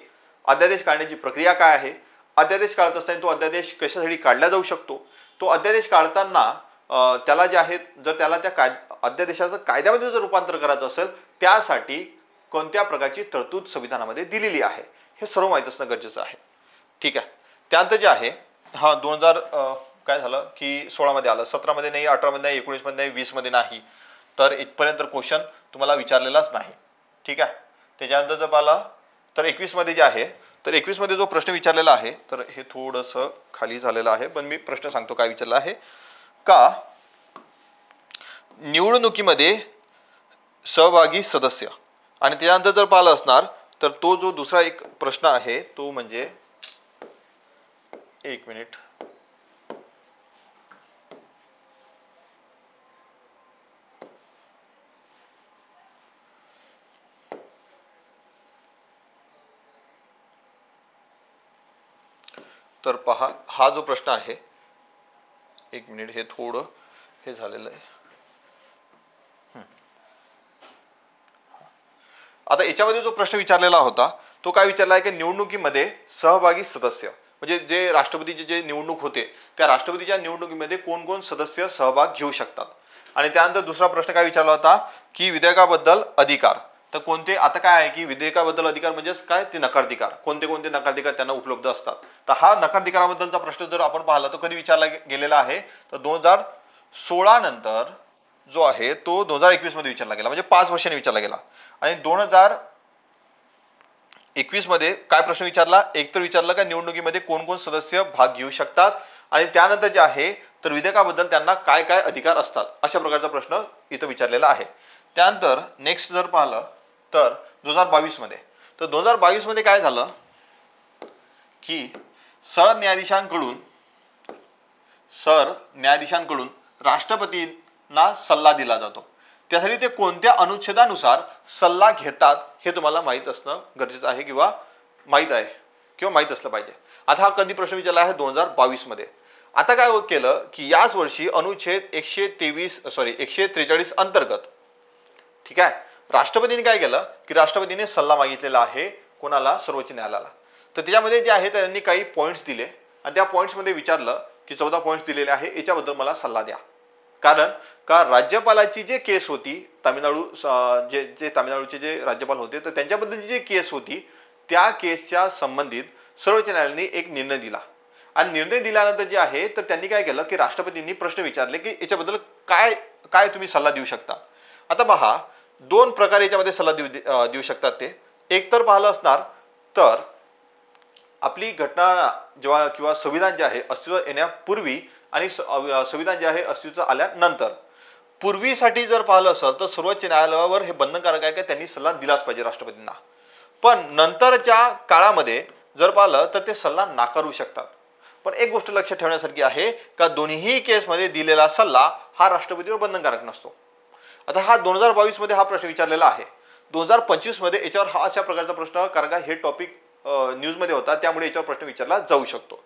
S1: अध्यादेश काढण्याची प्रक्रिया काय आहे, अध्यादेश काढत असताना तो अध्यादेश कशासाठी काढला जाऊ शकतो, तो अध्यादेश काढताना त्याला जे आहे जर त्याला त्या अध्यादेशाचं कायद्यामध्ये जर रूपांतर करायचं असेल त्यासाठी कोणत्या प्रकारची तरतूद संविधानामध्ये दिलेली आहे, हे सर्व माहीत असणं गरजेचं आहे. ठीक आहे. त्यानंतर जे आहे हा 2000 काय झालं की 16 मध्ये आलं, 17 मध्ये नाही, 18 मध्ये नाही, 19 मध्ये नाही, 20 मध्ये नाही, तर इथपर्यंत क्वेश्चन तुम्हाला विचारलेलाच नाही. ठीक आहे. त्याच्यानंतर जर पाहिला तर 21 मध्ये जे आहे तर 21 मध्ये जो प्रश्न विचारलेला आहे तर हे थोडंसं खाली झालेलं आहे, पण मी प्रश्न सांगतो काय विचारला आहे का, निवडणुकीमध्ये सहभागी सदस्य. आणि त्यानंतर जर पाहिलं असणार तर तो जो दुसरा एक प्रश्न आहे तो म्हणजे, एक मिनिट, तर पहा हा जो प्रश्न आहे, एक मिनिट, हे थोडं हे झालेलं आहे. आता याच्यामध्ये जो प्रश्न विचारलेला होता तो काय विचारला आहे की निवडणुकीमध्ये सहभागी सदस्य म्हणजे जे राष्ट्रपतीचे जे निवडणूक होते त्या राष्ट्रपतीच्या निवडणुकीमध्ये कोण कोण सदस्य सहभाग घेऊ शकतात. आणि त्यानंतर दुसरा प्रश्न काय विचारला होता की विधेयकाबद्दल अधिकार. तर कोणते, आता काय आहे की विधेयकाबद्दल अधिकार म्हणजे काय, ते नकाराधिकार, कोणते कोणते नकाराधिकार त्यांना उपलब्ध असतात. तर हा नकाराधिकाराबद्दलचा प्रश्न जर आपण पाहिला तो कधी विचारला गेलेला आहे तर 2016 नंतर जो आहे तो 2021 मध्ये विचारला गेला, म्हणजे 5 वर्षांनी विचारला गेला. आणि 2021 मध्ये काय प्रश्न विचारला, एक तर विचारला का निवडणुकीमध्ये कोण कोण सदस्य भाग घेऊ शकतात आणि त्यानंतर जे आहे तर विधेयकाबद्दल त्यांना काय काय अधिकार असतात, अशा प्रकारचा प्रश्न इथं विचारलेला आहे. त्यानंतर नेक्स्ट जर पाहिलं तर 2022 मध्ये, तर 2022 मध्ये काय झालं की सरन्यायाधीशांकडून राष्ट्रपतींना सल्ला दिला जातो. त्यासाठी ते कोणत्या अनुच्छेदानुसार सल्ला घेतात हे तुम्हाला माहीत असणं गरजेचं आहे किंवा माहीत आहे किंवा माहीत असलं पाहिजे. आता हा कधी प्रश्न विचारला आहे 2022 मध्ये. आता काय केलं की याच वर्षी अनुच्छेद 143 अंतर्गत, ठीक आहे, राष्ट्रपतींनी काय केलं की राष्ट्रपतीने सल्ला मागितलेला आहे कोणाला, सर्वोच्च न्यायालयाला. तर त्याच्यामध्ये जे आहे त्यांनी काही पॉईंट्स दिले आणि त्या पॉईंट्समध्ये विचारलं की 14 पॉईंट्स दिलेले आहे, याच्याबद्दल मला सल्ला द्या. कारण का राज्यपालाची जे केस होती तामिळनाडूचे जे राज्यपाल होते तर त्यांच्याबद्दलची जी केस होती त्या केसच्या संबंधित सर्वोच्च न्यायालयाने एक निर्णय दिला. आणि निर्णय दिल्यानंतर जे आहे तर त्यांनी काय केलं की राष्ट्रपतींनी प्रश्न विचारले की याच्याबद्दल काय काय तुम्ही सल्ला देऊ शकता. आता पहा, 2 प्रकारे याच्यामध्ये सल्ला देऊ शकतात ते. एक तर पाहिलं असणार तर आपली घटना जेव्हा किंवा संविधान जे आहे अस्तित्वात येण्यापूर्वी आणि संविधान जे आहे अस्तित्वात आल्यानंतर, पूर्वीसाठी जर पाहिलं असेल तर सर्वोच्च न्यायालयावर हे बंधनकारक आहे की त्यांनी सल्ला दिलाच पाहिजे राष्ट्रपतींना. पण नंतरच्या काळामध्ये जर पाहिलं तर ते सल्ला नाकारू शकतात. पण एक गोष्ट लक्षात ठेवण्यासारखी आहे का दोन्ही केसमध्ये दिलेला सल्ला हा राष्ट्रपतीवर बंधनकारक नसतो. आता हा 2022 मध्ये हा प्रश्न विचारलेला आहे. 2025 मध्ये याच्यावर हा अशा प्रकारचा प्रश्न, कारण का हे टॉपिक न्यूजमध्ये होता त्यामुळे याच्यावर प्रश्न विचारला जाऊ शकतो.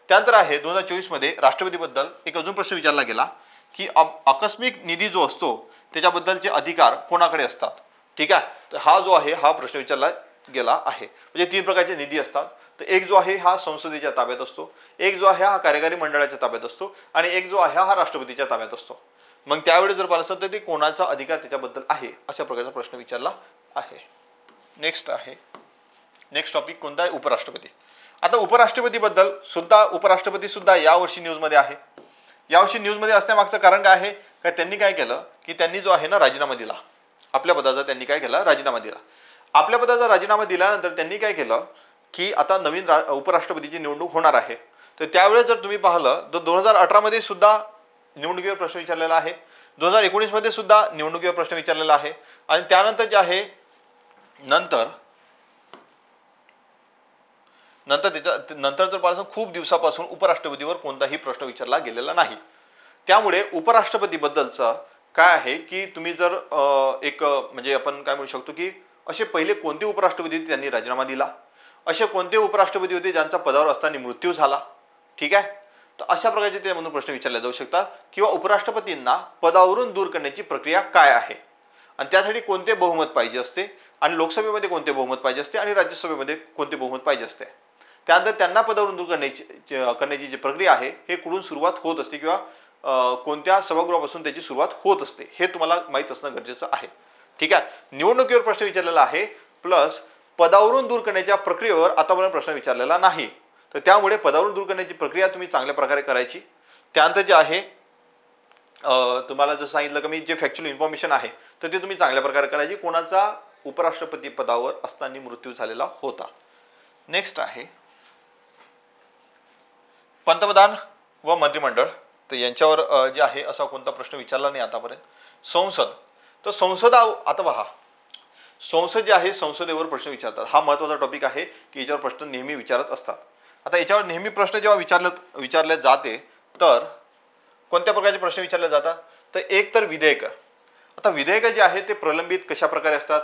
S1: त्यानंतर आहे 2024 मध्ये राष्ट्रपतीबद्दल एक अजून प्रश्न विचारला गेला की आकस्मिक निधी जो असतो त्याच्याबद्दलचे अधिकार कोणाकडे असतात. ठीक आहे, तर हा जो आहे हा प्रश्न विचारला गेला आहे. म्हणजे 3 प्रकारचे निधी असतात. तर एक जो आहे हा संसदेच्या ताब्यात असतो, एक जो आहे हा कार्यकारी मंडळाच्या ताब्यात असतो आणि एक जो आहे हा राष्ट्रपतीच्या ताब्यात असतो. मग त्यावेळी जर पाहिलं असेल तर ते कोणाचा अधिकार त्याच्याबद्दल आहे अशा प्रकारचा प्रश्न विचारला आहे. नेक्स्ट टॉपिक कोणता आहे? उपराष्ट्रपती. आता उपराष्ट्रपतीबद्दल सुद्धा उपराष्ट्रपती सुद्धा यावर्षी न्यूजमध्ये आहे. यावर्षी न्यूजमध्ये असण्यामागचं कारण काय आहे का त्यांनी काय केलं की त्यांनी जो आहे ना राजीनामा दिला. आपल्या पदाचा त्यांनी काय केला? राजीनामा दिला. आपल्या पदाचा राजीनामा दिल्यानंतर त्यांनी काय केलं की आता नवीन उपराष्ट्रपतीची निवडणूक होणार आहे. तर त्यावेळेस जर तुम्ही पाहिलं तर 2018 मध्ये सुद्धा निवडणुकीवर प्रश्न विचारलेला आहे, 2019 मध्ये सुद्धा निवडणुकीवर प्रश्न विचारलेला आहे आणि त्यानंतर जे आहे नंतर जर पाहिलं खूप दिवसापासून उपराष्ट्रपतीवर कोणताही प्रश्न विचारला गेलेला नाही. त्यामुळे उपराष्ट्रपतीबद्दलचं काय आहे की तुम्ही जर एक म्हणजे आपण काय म्हणू शकतो की असे पहिले कोणते उपराष्ट्रपती त्यांनी राजीनामा दिला, असे कोणते उपराष्ट्रपती होते ज्यांचा पदावर असताना मृत्यू झाला. ठीक आहे, तर अशा प्रकारचे त्यामधून प्रश्न विचारले जाऊ शकतात. किंवा उपराष्ट्रपतींना पदावरून दूर करण्याची प्रक्रिया काय आहे आणि त्यासाठी कोणते बहुमत पाहिजे असते आणि लोकसभेमध्ये कोणते बहुमत पाहिजे असते आणि राज्यसभेमध्ये कोणते बहुमत पाहिजे असते. त्यानंतर त्यांना पदावरून दूर करण्याची जी प्रक्रिया आहे हे कुठून सुरुवात होत असते किंवा कोणत्या सभागृहापासून त्याची सुरुवात होत असते हे तुम्हाला माहीत असणं गरजेचं आहे. ठीक आहे, निवडणुकीवर प्रश्न विचारलेला आहे प्लस पदावरून दूर करण्याच्या प्रक्रियेवर आतापर्यंत प्रश्न विचारलेला नाही. तर त्यामुळे पदावरून दूर करण्याची प्रक्रिया तुम्ही चांगल्या प्रकारे करायची. त्यानंतर जे आहे तुम्हाला जर सांगितलं की मी जे फॅक्च्युअल इन्फॉर्मेशन आहे तर ते तुम्ही चांगल्या प्रकारे करायची. कोणाचा उपराष्ट्रपती पदावर असताना मृत्यू झालेला होता. नेक्स्ट आहे पंतप्रधान व मंत्रिमंडळ. तर यांच्यावर जे आहे असा कोणता प्रश्न विचारला नाही आतापर्यंत. संसद, तर संसद आता पहा संसद जे आहे संसदेवर प्रश्न विचारतात. हा महत्त्वाचा टॉपिक आहे की याच्यावर प्रश्न नेहमी विचारत असतात. आता याच्यावर नेहमी प्रश्न जेव्हा विचारले जाते तर कोणत्या प्रकारचे प्रश्न विचारले जातात? तर एक तर विधेयक. आता विधेयक जे आहे ते प्रलंबित कशा प्रकारे असतात,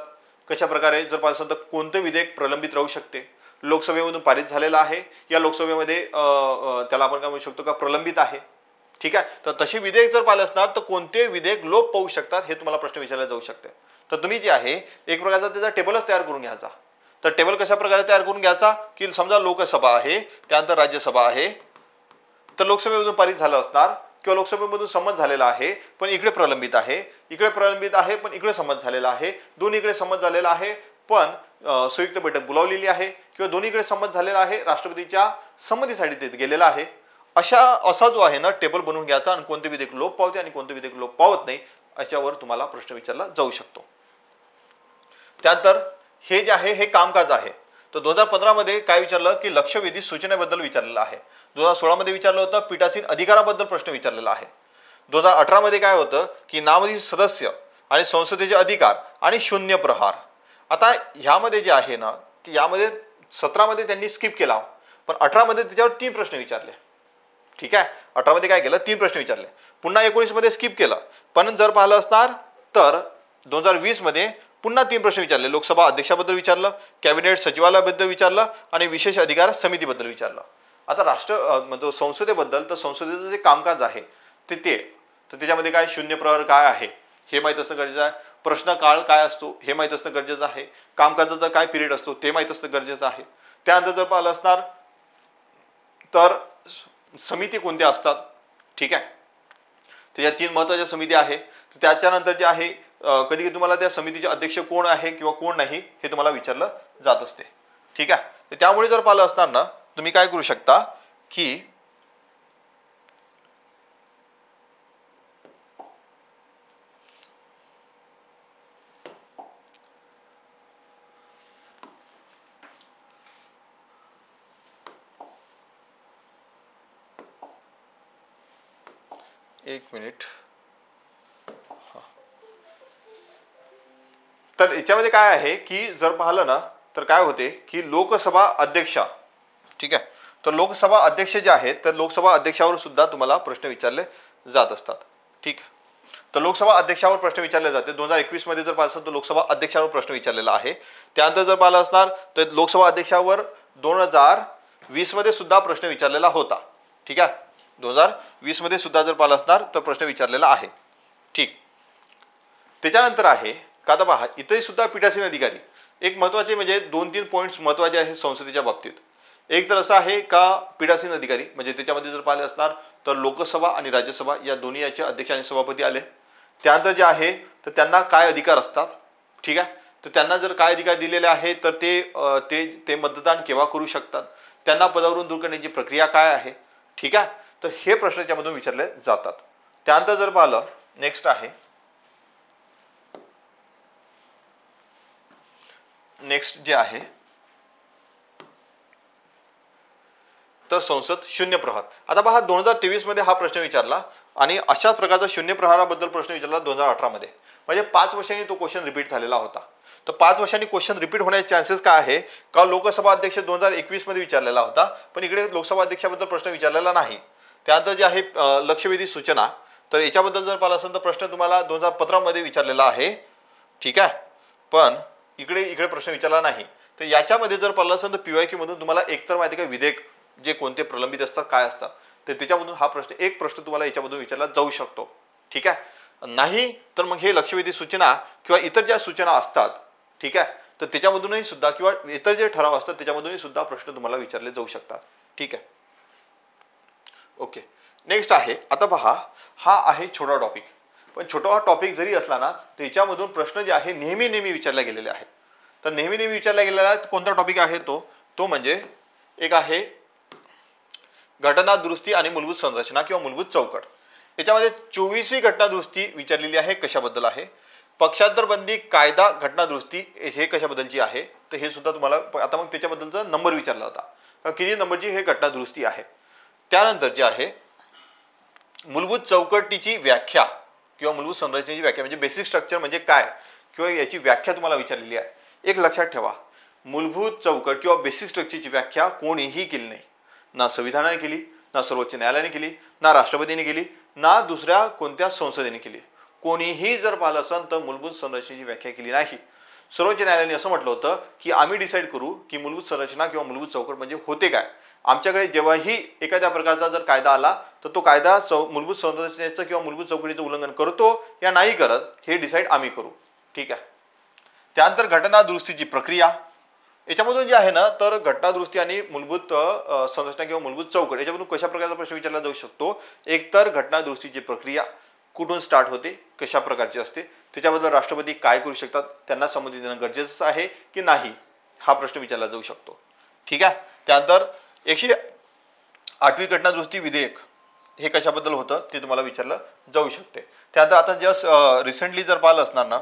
S1: कशा प्रकारे जर पाहिलं तर कोणते विधेयक प्रलंबित राहू शकते, लोकसभेमधून पारित झालेलं आहे या लोकसभेमध्ये त्याला आपण काय म्हणू शकतो का प्रलंबित आहे. ठीक आहे, तर तशी विधेयक जर पाहिलं असणार तर कोणते विधेयक लोप पाहू शकतात हे तुम्हाला प्रश्न विचारले जाऊ शकते. तर तुम्ही जे आहे एक प्रकारचा त्याचा टेबलच तयार करून घ्यायचा. तर टेबल कशा प्रकारे तयार करून घ्यायचा की समजा लोकसभा आहे त्यानंतर राज्यसभा आहे, तर लोकसभेमधून पारित झालं असणार किंवा लोकसभेमधून संमत झालेला आहे पण इकडे प्रलंबित आहे, इकडे प्रलंबित आहे पण इकडे संमत झालेला आहे, दोन्हीकडे संमत झालेला आहे पण संयुक्त बैठक बोलावलेली आहे किंवा दोन्हीकडे संमत झालेला आहे राष्ट्रपतीच्या संमतीसाठी ते गेलेला आहे. असा जो आहे ना टेबल बनवून घ्यायचा आणि कोणते विधेयक लोप पावते आणि कोणते विधेयक लोप पावत नाही अशावर तुम्हाला प्रश्न विचारला जाऊ शकतो. त्यानंतर हे जे आहे हे कामकाज आहे. तर 2015 मध्ये काय विचारलं की लक्षवेधी सूचनेबद्दल विचारलेलं आहे. 2016 मध्ये विचारलं होतं पीठासीन अधिकाराबद्दल प्रश्न विचारलेला आहे. 2018 मध्ये काय होतं की नामधी सदस्य आणि संसदेचे अधिकार आणि शून्य प्रहार. आता ह्यामध्ये जे आहे ना यामध्ये 17 मध्ये त्यांनी स्किप केला पण 18 मध्ये त्याच्यावर 3 प्रश्न विचारले. ठीक आहे, 18 मध्ये काय केलं 3 प्रश्न विचारले. पुन्हा 19 मध्ये स्किप केलं पण जर पाहिलं असणार तर 2020 मध्ये पुन्हा 3 प्रश्न विचारले. लोकसभा अध्यक्षाबद्दल विचारलं, कॅबिनेट सचिवालयाबद्दल विचारलं आणि विशेष अधिकार समितीबद्दल विचारलं. आता संसदेबद्दल तर संसदेचं जे कामकाज आहे तर त्याच्यामध्ये काय शून्य प्रहर काय आहे हे माहीत असणं गरजेचं आहे, प्रश्न काळ काय असतो हे माहीत असणं गरजेचं आहे, कामकाजाचा काय पिरियड असतो ते माहीत असणं गरजेचं आहे. त्यानंतर जर पाहिलं असणार तर समिती कोणत्या असतात. ठीक आहे, त्याच्या 3 महत्त्वाच्या समिती आहे. तर त्याच्यानंतर जे आहे कधी कधी तुम्हाला त्या समितीचे अध्यक्ष कोण आहे किंवा कोण नाही हे तुम्हाला विचारलं जात असते. ठीक आहे, तर त्यामुळे जर पाहिलं असणार ना तुम्ही काय करू शकता की एक मिनिट तर याच्यामध्ये काय आहे की जर पाहिलं ना तर काय होते की लोकसभा अध्यक्षा, ठीक आहे, तर लोकसभा अध्यक्ष जे आहेत तर लोकसभा अध्यक्षावर सुद्धा तुम्हाला प्रश्न विचारले जात असतात. ठीक आहे, तर लोकसभा अध्यक्षावर प्रश्न विचारले जाते. 2021 मध्ये जर पाहिलं असेल तर लोकसभा अध्यक्षावर प्रश्न विचारलेला आहे. त्यानंतर जर पाहिलं असणार तर लोकसभा अध्यक्षावर 2020 मध्ये सुद्धा प्रश्न विचारलेला होता. ठीक आहे, 2020 मध्ये सुद्धा जर पाहिलं असणार तर प्रश्न विचारलेला आहे. ठीक, त्याच्यानंतर आहे का आता पहा इथे सुद्धा पीठासीन अधिकारी एक महत्वाचे म्हणजे 2-3 पॉईंट्स महत्वाचे आहेत संसदेच्या बाबतीत. एक तर असं आहे का पीठासीन अधिकारी म्हणजे त्याच्यामध्ये जर पाहिले असणार तर लोकसभा आणि राज्यसभा या दोन्ही याचे अध्यक्ष आणि सभापती आले. त्यानंतर जे आहे तर त्यांना काय अधिकार असतात. ठीक आहे, तर त्यांना जर काय अधिकार दिलेले आहे तर ते मतदान केव्हा करू शकतात, त्यांना पदावरून दूर करण्याची प्रक्रिया काय आहे. ठीक आहे, तर हे प्रश्न त्याच्यामधून विचारले जातात. त्यानंतर जर पाहिलं नेक्स्ट आहे नेक्स्ट जे आहे तर संसद शून्य प्रहार. आता पहा 2023 मध्ये हा प्रश्न विचारला आणि अशाच प्रकारचा शून्य प्रहाराबद्दल प्रश्न विचारला 2018 मध्ये. म्हणजे 5 वर्षांनी तो क्वेश्चन रिपीट झालेला होता. तर 5 वर्षांनी क्वेश्चन रिपीट होण्याचे चान्सेस काय आहे का लोकसभा अध्यक्ष 2021 मध्ये विचारलेला होता पण इकडे लोकसभा अध्यक्षाबद्दल प्रश्न विचारलेला नाही. त्यानंतर जे आहे लक्षवेधी सूचना तर याच्याबद्दल जर पाहिलं असेल तर प्रश्न तुम्हाला 2015 मध्ये विचारलेला आहे. ठीक आहे, पण इकडे प्रश्न विचारला नाही. तर याच्यामध्ये जर पाहिलं असेल तर PYQ मधून तुम्हाला एकतर माहिती का विधेयक जे कोणते प्रलंबित असतात काय असतात तर त्याच्यामधून हा प्रश्न तुम्हाला याच्यामधून विचारला जाऊ शकतो. ठीक आहे, नाही तर मग हे लक्षवेधी सूचना किंवा इतर ज्या सूचना असतात ठीक आहे तर त्याच्यामधूनही सुद्धा किंवा इतर जे ठराव असतात त्याच्यामधूनही सुद्धा प्रश्न तुम्हाला विचारले जाऊ शकतात. ठीक आहे, ओके. नेक्स्ट आहे आता पहा हा आहे छोटा टॉपिक. पण छोटा टॉपिक जरी असला ना तर याच्यामधून प्रश्न जे आहे नेहमी विचारले गेलेले आहेत. तर नेहमी विचारला गेलेला कोणता टॉपिक आहे तो म्हणजे एक आहे घटना दुरुस्ती आणि मूलभूत संरचना किंवा मूलभूत चौकट. याच्यामध्ये 24वी घटना दुरुस्ती विचारलेली आहे. कशाबद्दल आहे? पक्षांतर बंदी कायदा घटना दुरुस्ती हे कशाबद्दलची आहे तर हे सुद्धा तुम्हाला आता मग त्याच्याबद्दलचा नंबर विचारला होता किती नंबरची हे घटना दुरुस्ती आहे. त्यानंतर जे आहे मूलभूत चौकटीची व्याख्या किंवा मूलभूत संरचनेची व्याख्या म्हणजे बेसिक स्ट्रक्चर म्हणजे काय किंवा याची व्याख्या तुम्हाला विचारलेली आहे. एक लक्षात ठेवा मूलभूत चौकट किंवा बेसिक स्ट्रक्चरची व्याख्या कोणीही केली नाही. ना संविधानाने केली, ना सर्वोच्च न्यायालयाने केली, ना राष्ट्रपतीने केली, ना दुसऱ्या कोणत्या संसदेने केली. कोणीही जर पाहिलं असेल तर मूलभूत संरचनेची व्याख्या केली नाही. सर्वोच्च न्यायालयाने असं म्हटलं होतं की आम्ही डिसाईड करू की मूलभूत संरचना किंवा मूलभूत चौकट म्हणजे होते काय. आमच्याकडे जेव्हाही एखाद्या प्रकारचा जर कायदा आला तर तो कायदा मूलभूत संरचनेचं किंवा मूलभूत चौकटीचं उल्लंघन करतो या नाही करत हे डिसाईड आम्ही करू. ठीक आहे. त्यानंतर घटना दुरुस्तीची प्रक्रिया याच्यामधून जे आहे ना तर घटना दुरुस्ती आणि मूलभूत संरचना किंवा मूलभूत चौकट याच्यामधून कशा प्रकारचा प्रश्न विचारला जाऊ शकतो. एकतर घटना दुरुस्तीची प्रक्रिया कुठून स्टार्ट होते, कशा प्रकारची असते, त्याच्याबद्दल राष्ट्रपती काय करू शकतात, त्यांना संमती देणं गरजेचं आहे की नाही हा प्रश्न विचारला जाऊ शकतो. ठीक आहे. त्यानंतर 108वी घटना दुरुस्ती विधेयक हे कशाबद्दल होतं ते तुम्हाला विचारलं जाऊ शकते. त्यानंतर आता जस्ट रिसेंटली जर पाहिलं असणार ना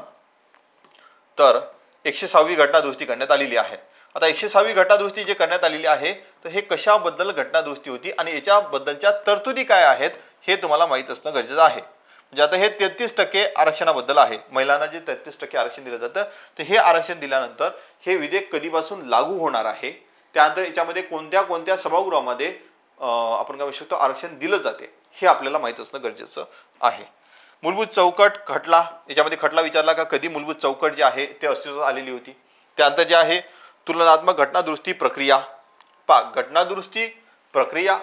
S1: तर 106वी घटना दुरुस्ती करण्यात आलेली आहे. आता 106वी घटना दुरुस्ती जे करण्यात आलेली आहे तर हे कशाबद्दल घटना दुरुस्ती होती आणि याच्याबद्दलच्या तरतुदी काय आहेत हे तुम्हाला माहीत असणं गरजेचं आहे. म्हणजे आता हे 33% आरक्षणाबद्दल आहे. महिलांना जे 33% आरक्षण दिलं जातं तर हे आरक्षण दिल्यानंतर हे विधेयक कधीपासून लागू होणार आहे, त्यानंतर याच्यामध्ये कोणत्या कोणत्या सभागृहामध्ये आपण काय म्हणू शकतो आरक्षण दिलं जाते हे आपल्याला माहीत असणं गरजेचं आहे. मूलभूत चौकट खटला याच्यामध्ये खटला विचारला का कधी मूलभूत चौकट जे आहे ते अस्तित्वात आलेली होती. त्यानंतर जे आहे तुलनात्मक घटना दुरुस्ती प्रक्रिया. घटना दुरुस्ती प्रक्रिया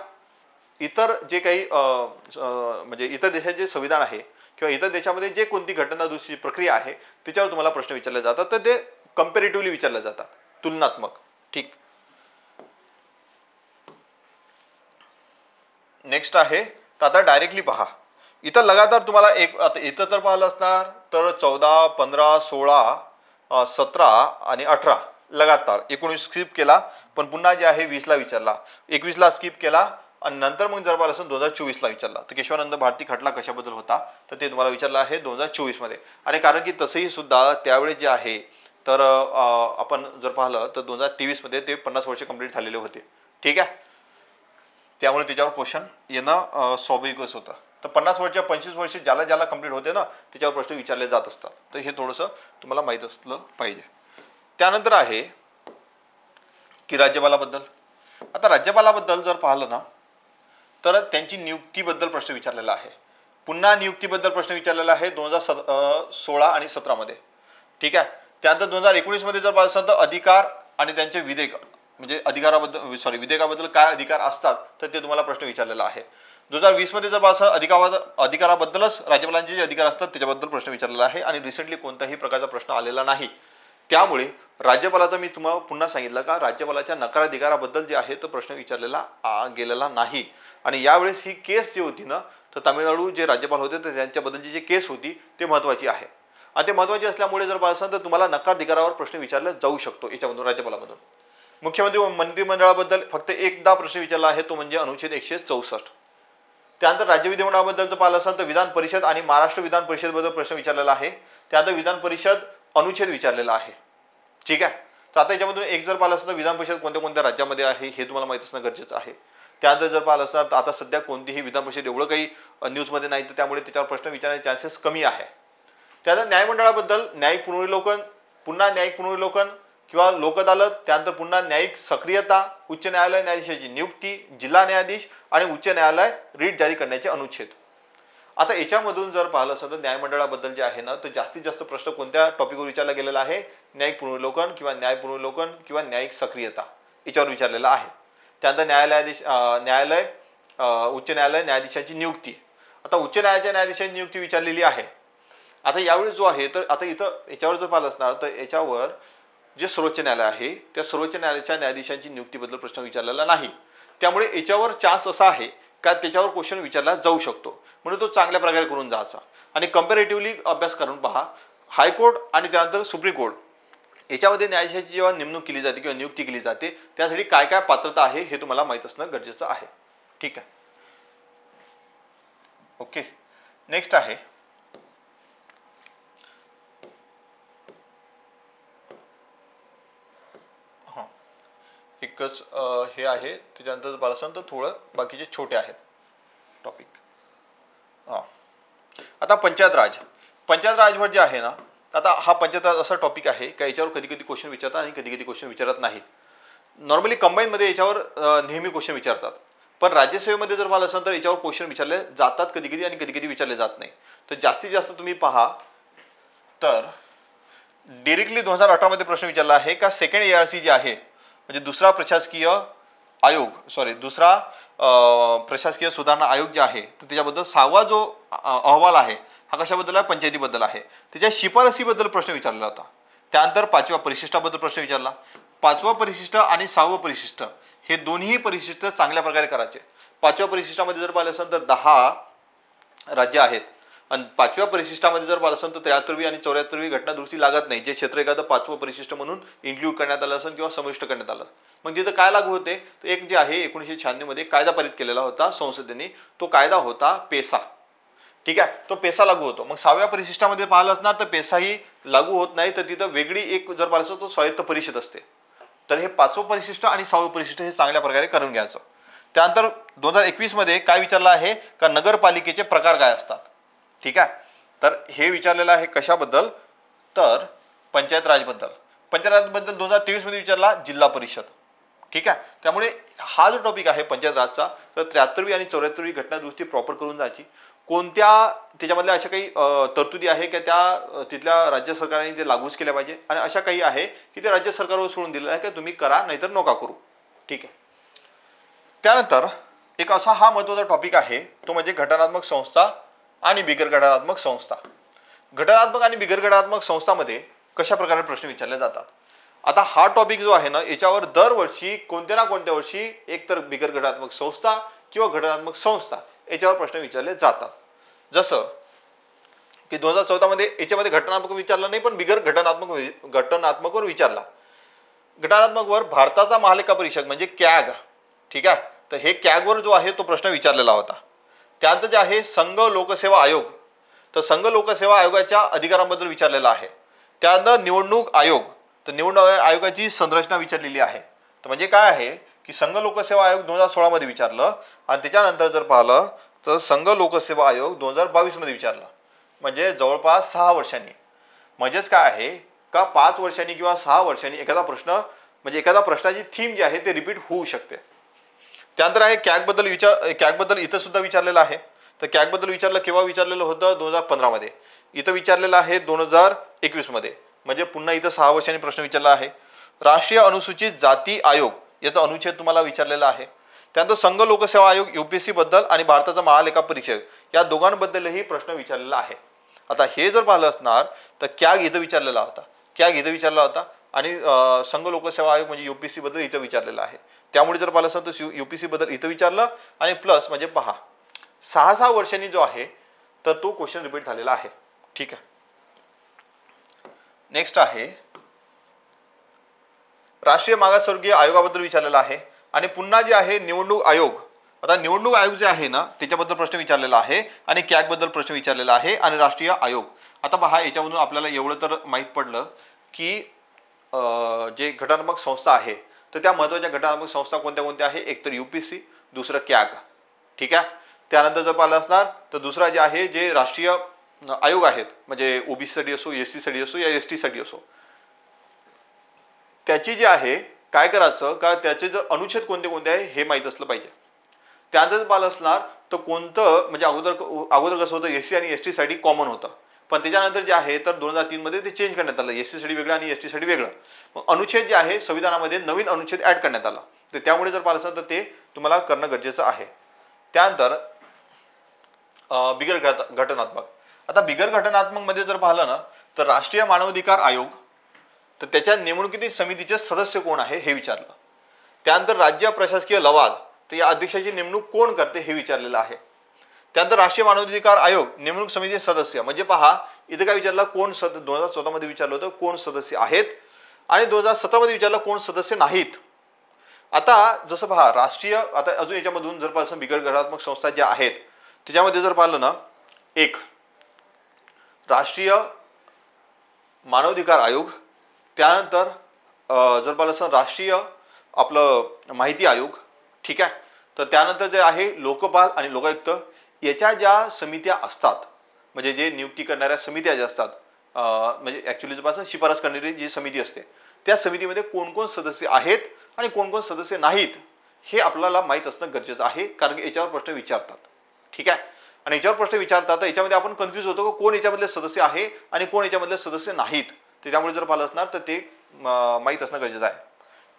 S1: इतर जे काही म्हणजे इतर देशाचे जे संविधान आहे किंवा इतर देशामध्ये जे कोणती घटना दुरुस्ती प्रक्रिया आहे त्याच्यावर तुम्हाला प्रश्न विचारले जातात तर ते कम्पॅरेटिव्हली विचारले जातात तुलनात्मक. ठीक. नेक्स्ट आहे तर आता डायरेक्टली पहा इथं लगातार तुम्हाला एक आता इथं तर पाहिलं असणार तर 14, 15, 16, 17 आणि 18 लगातार 19 स्किप केला पण पुन्हा जे आहे 20ला विचारला, 21ला स्किप केला आणि नंतर मग जर पाहिलं असेल 2024ला विचारला. तर केशवानंद भारती खटला कशाबद्दल होता तर ते तुम्हाला विचारलं आहे 2024 मध्ये. आणि कारण की तसंही सुद्धा त्यावेळेस जे आहे तर आपण जर पाहिलं तर 2023 मध्ये ते 50 वर्ष कंप्लीट झालेले होते. ठीक आहे. त्यामुळे त्याच्यावर क्वेश्चन येणं स्वाभाविकच होतं. तर 50 वर्ष 25 वर्ष ज्याला ज्याला कंप्लीट होते ना त्याच्यावर प्रश्न विचारले जात असतात. तर हे थोडंसं तुम्हाला माहीत असलं पाहिजे. त्यानंतर आहे की राज्यपालाबद्दल. आता राज्यपालाबद्दल जर पाहिलं ना तर त्यांची नियुक्तीबद्दल प्रश्न विचारलेला आहे. पुन्हा नियुक्तीबद्दल प्रश्न विचारलेला आहे 2016 आणि 17 मध्ये. ठीक आहे. त्यानंतर 2019 मध्ये जर पाहिलं तर अधिकार आणि त्यांचे विधेयक म्हणजे विधेयकाबद्दल काय अधिकार असतात तर ते तुम्हाला प्रश्न विचारलेला आहे. 2020 मध्ये जर पाहिलं अधिकाराबद्दलच राज्यपालांचे जे अधिकार असतात त्याच्याबद्दल प्रश्न विचारलेला आहे आणि रिसेंटली कोणत्याही प्रकारचा प्रश्न आलेला नाही. त्यामुळे राज्यपालाचा मी तुम्हाला पुन्हा सांगितलं का राज्यपालाच्या नकाराधिकाराबद्दल जे आहे तो प्रश्न विचारलेला गेलेला नाही. आणि यावेळेस ही केस जी होती ना तर तामिळनाडू जे राज्यपाल होते तर त्यांच्याबद्दलची जी केस होती ते महत्त्वाची आहे. आणि ते महत्त्वाचे असल्यामुळे जर पाहिलं तर तुम्हाला नकाराधिकारावर प्रश्न विचारला जाऊ शकतो याच्यामधून राज्यपालामधून. मुख्यमंत्री मंत्रिमंडळाबद्दल फक्त एकदा प्रश्न विचारला आहे तो म्हणजे अनुच्छेद 164. त्यानंतर राज्य विधिमंडळाबद्दल जर पाहिलं असेल तर विधान परिषद आणि महाराष्ट्र विधान परिषदेबद्दल प्रश्न विचारलेला आहे. त्यानंतर विधान परिषद अनुच्छेद विचारलेला आहे. ठीक आहे. तर आता याच्यामधून एक जर पाहिलं असेल तर विधान परिषद कोणत्या कोणत्या राज्यामध्ये आहे हे तुम्हाला माहिती असणं गरजेचं आहे. त्यानंतर जर पाहिलं असेल तर आता सध्या कोणतीही विधान परिषद एवढं काही न्यूजमध्ये नाही तर त्यामुळे त्याच्यावर प्रश्न विचारण्याचे चान्सेस कमी आहे. त्यानंतर न्यायमंडळाबद्दल न्यायिक पुनर्विलोकन, पुन्हा न्यायिक पुनर्विलोकन किंवा लोक अदालत, त्यानंतर पुन्हा न्यायिक सक्रियता, उच्च न्यायालय न्यायाधीशाची नियुक्ती, जिल्हा न्यायाधीश आणि उच्च न्यायालय रीट जारी करण्याचे अनुच्छेद. आता याच्यामधून जर पाहिलं असेल तर न्यायमंडळाबद्दल जे आहे ना तर जास्तीत जास्त प्रश्न कोणत्या टॉपिकवर विचारला गेलेला आहे न्यायिक पुनर्विलोकन किंवा न्याय पुनर्विलोकन किंवा न्यायिक सक्रियता याच्यावर विचारलेला आहे. त्यानंतर उच्च न्यायालय न्यायाधीशाची नियुक्ती. आता उच्च न्यायालयाच्या न्यायाधीशाची नियुक्ती विचारलेली आहे. आता यावेळी जो आहे तर आता इथं याच्यावर जर पाहिलं असणार तर याच्यावर जे सर्वोच्च न्यायालय आहे त्या सर्वोच्च न्यायालयाच्या न्यायाधीशांची नियुक्तीबद्दल प्रश्न विचारलेला नाही. त्यामुळे याच्यावर चान्स असा आहे का त्याच्यावर क्वेश्चन विचारला जाऊ शकतो. म्हणून तो चांगल्या प्रकारे करून जायचा आणि कम्पॅरेटिव्हली अभ्यास करून पहा. हायकोर्ट आणि त्यानंतर सुप्रीम कोर्ट याच्यामध्ये न्यायाधीशाची जेव्हा नेमणूक केली जाते किंवा नियुक्ती केली जाते त्यासाठी काय काय पात्रता आहे हे तुम्हाला माहीत असणं गरजेचं आहे. ठीक आहे. ओके. नेक्स्ट आहे एकच हे आहे. त्याच्यानंतर पाहिलं असेल तर थोडं बाकीचे छोटे आहेत टॉपिक. आता पंचायत राजवर जे आहे ना आता हा पंचायत राज असा टॉपिक आहे का याच्यावर कधी कधी क्वेश्चन विचारतात आणि कधी कधी क्वेश्चन विचारत नाही. नॉर्मली कंबाईनमध्ये याच्यावर नेहमी क्वेश्चन विचारतात. पण राज्यसेवेमध्ये जर पाहिलं असेल तर याच्यावर क्वेश्चन विचारले जातात कधी कधी आणि कधी कधी विचारले जात नाही. तर जास्तीत जास्त तुम्ही पहा तर डायरेक्टली 2018 मध्ये प्रश्न विचारला आहे का सेकंड ARC जे आहे म्हणजे दुसरा प्रशासकीय सुधारणा आयोग जे आहे तर त्याच्याबद्दल 6वा जो अहवाल आहे हा कशाबद्दल आहे पंचायतीबद्दल आहे. त्याच्या शिफारसीबद्दल प्रश्न विचारलेला होता. त्यानंतर 5व्या परिशिष्टाबद्दल प्रश्न विचारला. 5वं परिशिष्ट आणि 6वं परिशिष्ट हे दोन्ही परिशिष्ट चांगल्या प्रकारे करायचे. 5व्या परिशिष्टामध्ये जर पाहिलं असेल तर 10 राज्य आहेत आणि 5व्या परिशिष्टामध्ये जर पाहिलं असेल तर 73वी आणि 74वी घटना दुरुस्ती लागत नाही. जे क्षेत्र एखादं 5वं परिशिष्ट म्हणून इन्क्लूड करण्यात आलं असेल किंवा समाविष्ट करण्यात आलं. मग तिथं काय लागू होते तर एक जे आहे 1996 मध्ये कायदा पारित केलेला होता संसदेने. तो कायदा होता पेसा. ठीक आहे. तो पेसा लागू होतो. मग 6व्या परिशिष्टामध्ये पाहिलं असणार तर पेसाही लागू होत नाही तर तिथं वेगळी एक जर पाहिलं तो स्वायत्त परिषद असते. तर हे 5वं परिशिष्ट आणि 6वं परिशिष्ट हे चांगल्या प्रकारे करून घ्यायचं. त्यानंतर 2021 मध्ये काय विचारलं आहे का नगरपालिकेचे प्रकार काय असतात. ठीक आहे. तर हे विचारलेलं आहे कशाबद्दल तर पंचायत राजबद्दल. 2023 मध्ये विचारला जिल्हा परिषद. ठीक आहे. त्यामुळे हा जो टॉपिक आहे पंचायत राजचा तर 73वी आणि 74वी घटना दुरुस्ती प्रॉपर करून जायची. कोणत्या त्याच्यामधल्या अशा काही तरतुदी आहे की त्या तिथल्या राज्य सरकारने ते लागूच केल्या पाहिजे आणि अशा काही आहे की ते राज्य सरकारवर सोडून दिलेलं आहे की तुम्ही करा नाहीतर नका करू. ठीक आहे. त्यानंतर एक असा हा महत्त्वाचा टॉपिक आहे तो म्हणजे घटनात्मक संस्था आणि बिगर घटनात्मक संस्था. घटनात्मक आणि बिगर घटनात्मक संस्थांमध्ये कशा प्रकारे प्रश्न विचारले जातात. आता हा टॉपिक जो आहे ना याच्यावर दरवर्षी कोणत्या ना कोणत्या वर्षी एकतर बिगर घटनात्मक संस्था किंवा घटनात्मक संस्था याच्यावर प्रश्न विचारले जातात. जसं की 2014 मध्ये याच्यामध्ये घटनात्मक विचारला नाही पण बिगर घटनात्मकवर विचारला. घटनात्मकवर भारताचा महालेखा परीक्षक म्हणजे कॅग. ठीक आहे. तर हे कॅगवर जो आहे तो प्रश्न विचारलेला होता. त्यानंतर जे आहे संघ लोकसेवा आयोग तर संघ लोकसेवा आयोगाच्या अधिकारांबद्दल विचारलेला आहे. त्यानंतर निवडणूक आयोग तर निवडणूक आयोगाची संरचना विचारलेली आहे. तर म्हणजे काय आहे की संघ लोकसेवा आयोग 2016 मध्ये विचारलं आणि त्याच्यानंतर जर पाहिलं तर संघ लोकसेवा आयोग 2022 मध्ये विचारलं, म्हणजे जवळपास 6 वर्षांनी. म्हणजेच काय आहे का 5 वर्षांनी किंवा 6 वर्षांनी एखादा प्रश्न म्हणजे एखादा प्रश्नाची थीम जी आहे ते रिपीट होऊ शकते. त्यानंतर आहे कॅगबद्दल इथं सुद्धा विचारलेलं आहे. तर कॅगबद्दल विचारलं केव्हा विचारलेलं होतं 2015 मध्ये, इथं विचारलेलं आहे 2021 मध्ये, म्हणजे पुन्हा इथं 6 वर्षांनी प्रश्न विचारला आहे. राष्ट्रीय अनुसूचित जाती आयोग याचा अनुच्छेद तुम्हाला विचारलेला आहे. त्यानंतर संघ लोकसेवा आयोग UPSC बद्दल आणि भारताचा महालेखा परीक्षक या दोघांबद्दलही प्रश्न विचारलेला आहे. आता हे जर पाहिलं असणार तर कॅग इथं विचारलेला होता आणि संघ लोकसेवा आयोग म्हणजे UPSC बद्दल इथं विचारलेला आहे. त्यामुळे जर पाहिलं असतं तर UPSC बद्दल इथं विचारलं आणि प्लस म्हणजे पहा 6 वर्षांनी जो आहे तर तो क्वेश्चन रिपीट झालेला आहे. ठीक आहे. नेक्स्ट आहे राष्ट्रीय मागासवर्गीय आयोगाबद्दल विचारलेला आहे आणि पुन्हा जे आहे निवडणूक आयोग. आता निवडणूक आयोग जे आहे ना त्याच्याबद्दल प्रश्न विचारलेला आहे आणि कॅग बद्दल प्रश्न विचारलेला आहे आणि राष्ट्रीय आयोग. आता पहा याच्यामधून आपल्याला एवढं तर माहीत पडलं की जे घटनात्मक संस्था आहे तर त्या महत्त्वाच्या घटनात्मक संस्था कोणत्या कोणत्या आहे, एक तर UPSC, दुसरं कॅग. ठीक आहे. त्यानंतर जर पाहिलं असणार तर दुसरा जे आहे जे राष्ट्रीय आयोग आहेत म्हणजे OBC साठी असो, SC साठी असो या ST साठी असो, त्याची जे आहे काय करायचं का त्याचे जर अनुच्छेद कोणते कोणते आहे हे माहीत असलं पाहिजे. त्यानंतर जर पाहिलं असणार तर कोणतं म्हणजे अगोदर कसं होतं SC आणि ST साठी कॉमन होतं, पण त्याच्यानंतर जे आहे तर 2003 मध्ये ते चेंज करण्यात आलं, SC साठी वेगळं आणि ST साठी वेगळं. मग अनुच्छेद जे आहे संविधानामध्ये नवीन अनुच्छेद ऍड करण्यात आला, तर त्यामुळे जर पाहिलं असणार तर ते तुम्हाला करणं गरजेचं आहे. त्यानंतर बिगर घटनात्मक. आता बिगर घटनात्मक मध्ये जर पाहिलं ना तर राष्ट्रीय मानवाधिकार आयोग तर त्याच्या नेमणुकीतील समितीचे सदस्य कोण आहे हे विचारलं. त्यानंतर राज्य प्रशासकीय लवाद तर या अध्यक्षाची नेमणूक कोण करते हे विचारलेलं आहे. त्यानंतर राष्ट्रीय मानवाधिकार आयोग नेमणूक समितीचे सदस्य म्हणजे पहा इथे काय विचारलं कोण 2014 मध्ये विचारलं होतं कोण सदस्य आहेत आणि 2017 मध्ये विचारलं कोण सदस्य नाहीत. आता जसं पहा राष्ट्रीय आता अजून याच्यामधून जर पाहिलं बिगर घटनात्मक संस्था ज्या आहेत त्याच्यामध्ये जर पाहिलं ना एक राष्ट्रीय मानवाधिकार आयोग, त्यानंतर जर पाहिलं राष्ट्रीय आपलं माहिती आयोग. ठीक आहे. तर त्यानंतर जे आहे लोकपाल आणि लोकायुक्त याच्या ज्या समित्या असतात म्हणजे जे नियुक्ती करणाऱ्या समित्या ज्या असतात म्हणजे ॲक्च्युली जर पाहिलं शिफारस करणारी जी समिती असते त्या समितीमध्ये कोण कोण सदस्य आहेत आणि कोण कोण सदस्य नाहीत हे आपल्याला माहीत असणं गरजेचं आहे, कारण की याच्यावर प्रश्न विचारतात. ठीक आहे. आणि याच्यावर प्रश्न विचारतात तर याच्यामध्ये आपण कन्फ्यूज होतो की कोण याच्यामधले सदस्य आहे आणि कोण याच्यामधले सदस्य नाहीत. त्यामुळे जर पाहिलं असणार तर ते माहीत असणं गरजेचं आहे.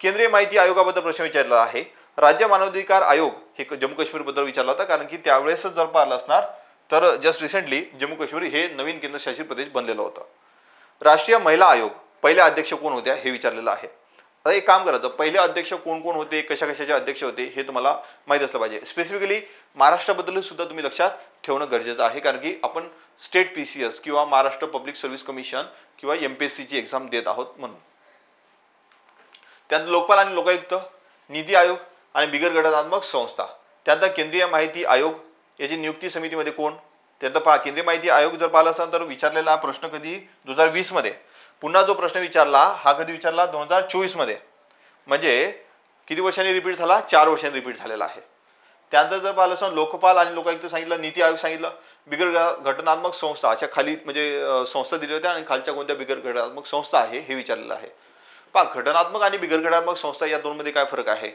S1: केंद्रीय माहिती आयोगाबद्दल प्रश्न विचारला आहे. राज्य मानवाधिकार आयोग हे जम्मू काश्मीर बद्दल विचारला होता, कारण की त्यावेळेस जर पाहिलं असणार तर जस्ट रिसेंटली जम्मू काश्मीर हे नवीन केंद्रशासित प्रदेश बनलेलं होतं. राष्ट्रीय महिला आयोग पहिले अध्यक्ष कोण होत्या हे विचारलेलं आहे. आता एक काम करायचं पहिले अध्यक्ष कोण कोण होते कशाचे अध्यक्ष होते हे तुम्हाला माहीत असलं पाहिजे. स्पेसिफिकली महाराष्ट्राबद्दल सुद्धा तुम्ही लक्षात ठेवणं गरजेचं आहे, कारण की आपण स्टेट PCS किंवा महाराष्ट्र पब्लिक सर्व्हिस कमिशन किंवा MPSC ची एक्झाम देत आहोत म्हणून. त्यानंतर लोकपाल आणि लोकायुक्त, निधी आयोग आणि बिगर घटनात्मक संस्था. त्यानंतर केंद्रीय माहिती आयोग याची नियुक्ती समितीमध्ये कोण. त्यानंतर पहा केंद्रीय माहिती आयोग जर पाहिला असाल तर विचारलेला प्रश्न कधी 2020 मध्ये. पुन्हा जो प्रश्न विचारला हा कधी विचारला 2024 मध्ये, म्हणजे किती वर्षांनी रिपीट झाला 4 वर्षांनी रिपीट झालेला आहे. त्यानंतर जर पाहिलं असं लोकपाल आणि लोकायुक्त सांगितलं, नीती आयोग सांगितलं, बिगर घटनात्मक संस्था अशा खाली म्हणजे संस्था दिल्या होत्या आणि खालच्या कोणत्या बिगर घटनात्मक संस्था आहे हे विचारलेलं आहे. पहा घटनात्मक आणि बिगर घटनात्मक संस्था या दोनमध्ये काय फरक आहे.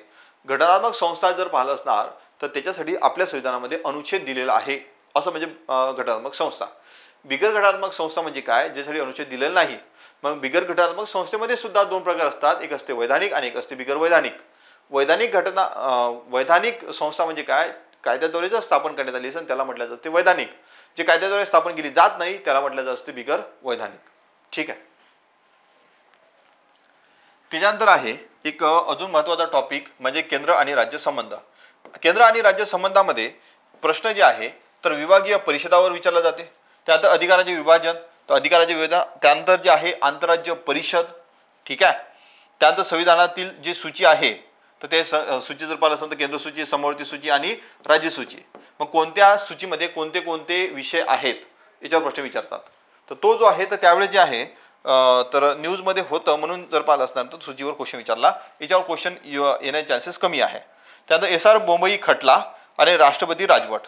S1: घटनात्मक संस्था जर पाहिलं असणार तर त्याच्यासाठी आपल्या संविधानामध्ये अनुच्छेद दिलेला आहे असं म्हणजे घटनात्मक संस्था. बिगर घटनात्मक संस्था म्हणजे काय ज्यासाठी अनुच्छेद दिलेला नाही. मग बिगर घटनात्मक संस्थेमध्ये सुद्धा 2 प्रकार असतात, एक असते वैधानिक आणि एक असते बिगर वैधानिक. वैधानिक संस्था म्हणजे काय कायद्याद्वारे जर स्थापन करण्यात आली असेल त्याला म्हटलं जाते वैधानिक. जे कायद्याद्वारे स्थापन केली जात नाही त्याला म्हटलं जात असते बिगर वैधानिक. ठीक आहे. त्याच्यानंतर आहे एक अजून महत्त्वाचा टॉपिक म्हणजे केंद्र आणि राज्य संबंध. केंद्र आणि राज्य संबंधामध्ये प्रश्न जे आहे तर विभागीय परिषदावर विचारला जाते. त्यानंतर अधिकाराचे विभाजन, तर अधिकाराचे विभाजन, त्यानंतर जे आहे आंतरराज्य परिषद. ठीक आहे. त्यानंतर संविधानातील जी सूची आहे तर ते सूची जर पाहिलं असेल तर केंद्र सूची, समवर्ती सूची आणि राज्य सूची. मग कोणत्या सूचीमध्ये कोणते कोणते विषय आहेत याच्यावर प्रश्न विचारतात. तर तो जो आहे तर त्यावेळेस जे आहे तर न्यूजमध्ये होतं म्हणून जर पाहिलं असणार तर सूचीवर क्वेश्चन विचारला, याच्यावर क्वेश्चन येण्याचे चान्सेस कमी आहे. त्यानंतर SR बोंबई खटला आणि राष्ट्रपती राजवट.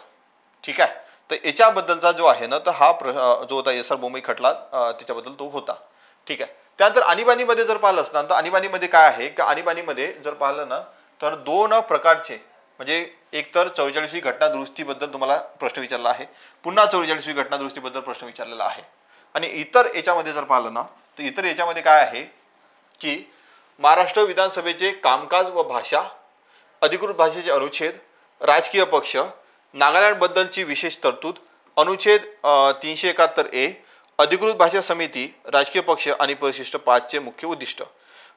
S1: ठीक आहे, तर याच्याबद्दलचा जो आहे ना, तर हा जो होता SR बोंबई खटला त्याच्याबद्दल तो होता. ठीक आहे. त्यानंतर आणीबाणीमध्ये जर पाहिलं असणार तर आणीबाणीमध्ये काय आहे की आणीबाणीमध्ये जर पाहिलं ना तर दोन प्रकारचे, म्हणजे एक तर 44वी घटना दुरुस्तीबद्दल तुम्हाला प्रश्न विचारला आहे, पुन्हा 44वी घटना दुरुस्तीबद्दल प्रश्न विचारलेला आहे. आणि इतर याच्यामध्ये जर पाहिलं ना तर इतर याच्यामध्ये काय आहे की महाराष्ट्र विधानसभेचे कामकाज व भाषा, अधिकृत भाषेचे अनुच्छेद, राजकीय पक्ष, नागालँडबद्दलची विशेष तरतूद, अनुच्छेद 371A, अधिकृत भाषा समिती, राजकीय पक्ष आणि परिशिष्ट 5 चे मुख्य उद्दिष्ट.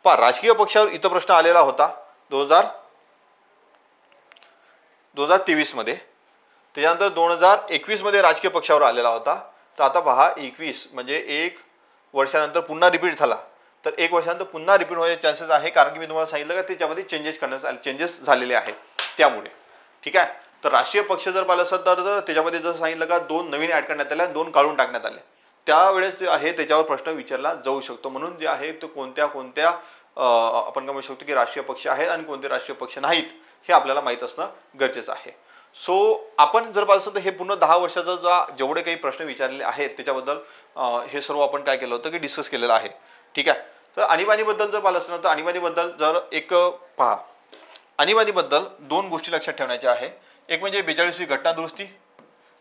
S1: पहा, राजकीय पक्षावर इतर प्रश्न आलेला होता 2023 मध्ये. त्याच्यानंतर 2021 मध्ये राजकीय पक्षावर आलेला होता. तर आता पहा 21 म्हणजे 1 वर्षानंतर पुन्हा रिपीट झाला, तर 1 वर्षानंतर पुन्हा रिपीट होण्याचे चान्सेस आहे, कारण की मी तुम्हाला सांगितलं का त्याच्यामध्ये चेंजेस झालेले आहेत त्यामुळे. ठीक आहे, तर राष्ट्रीय पक्ष जर पाहिलं असेल तर त्याच्यामध्ये जसं सांगितलं का 2 नवीन ऍड करण्यात आले, 2 काढून टाकण्यात आले. त्यावेळेस जे आहे त्याच्यावर प्रश्न विचारला जाऊ शकतो. म्हणून जे आहे तो कोणत्या आपण काय म्हणू शकतो की राष्ट्रीय पक्ष आहेत आणि कोणते राष्ट्रीय पक्ष नाहीत हे आपल्याला माहित असणं गरजेचं आहे. सो आपण जर पाहिलं तर हे पूर्ण 10 वर्षाचा जेवढे काही प्रश्न विचारलेले आहेत त्याच्याबद्दल हे सर्व आपण काय केलं होतं की डिस्कस केलेलं आहे. ठीक आहे, तर आणीबाणीबद्दल जर पाहिलं असतं तर आणीबाणीबद्दल जर एक पहा, आणीबाणीबद्दल 2 गोष्टी लक्षात ठेवण्याच्या आहे. एक म्हणजे 42वी घटना दुरुस्ती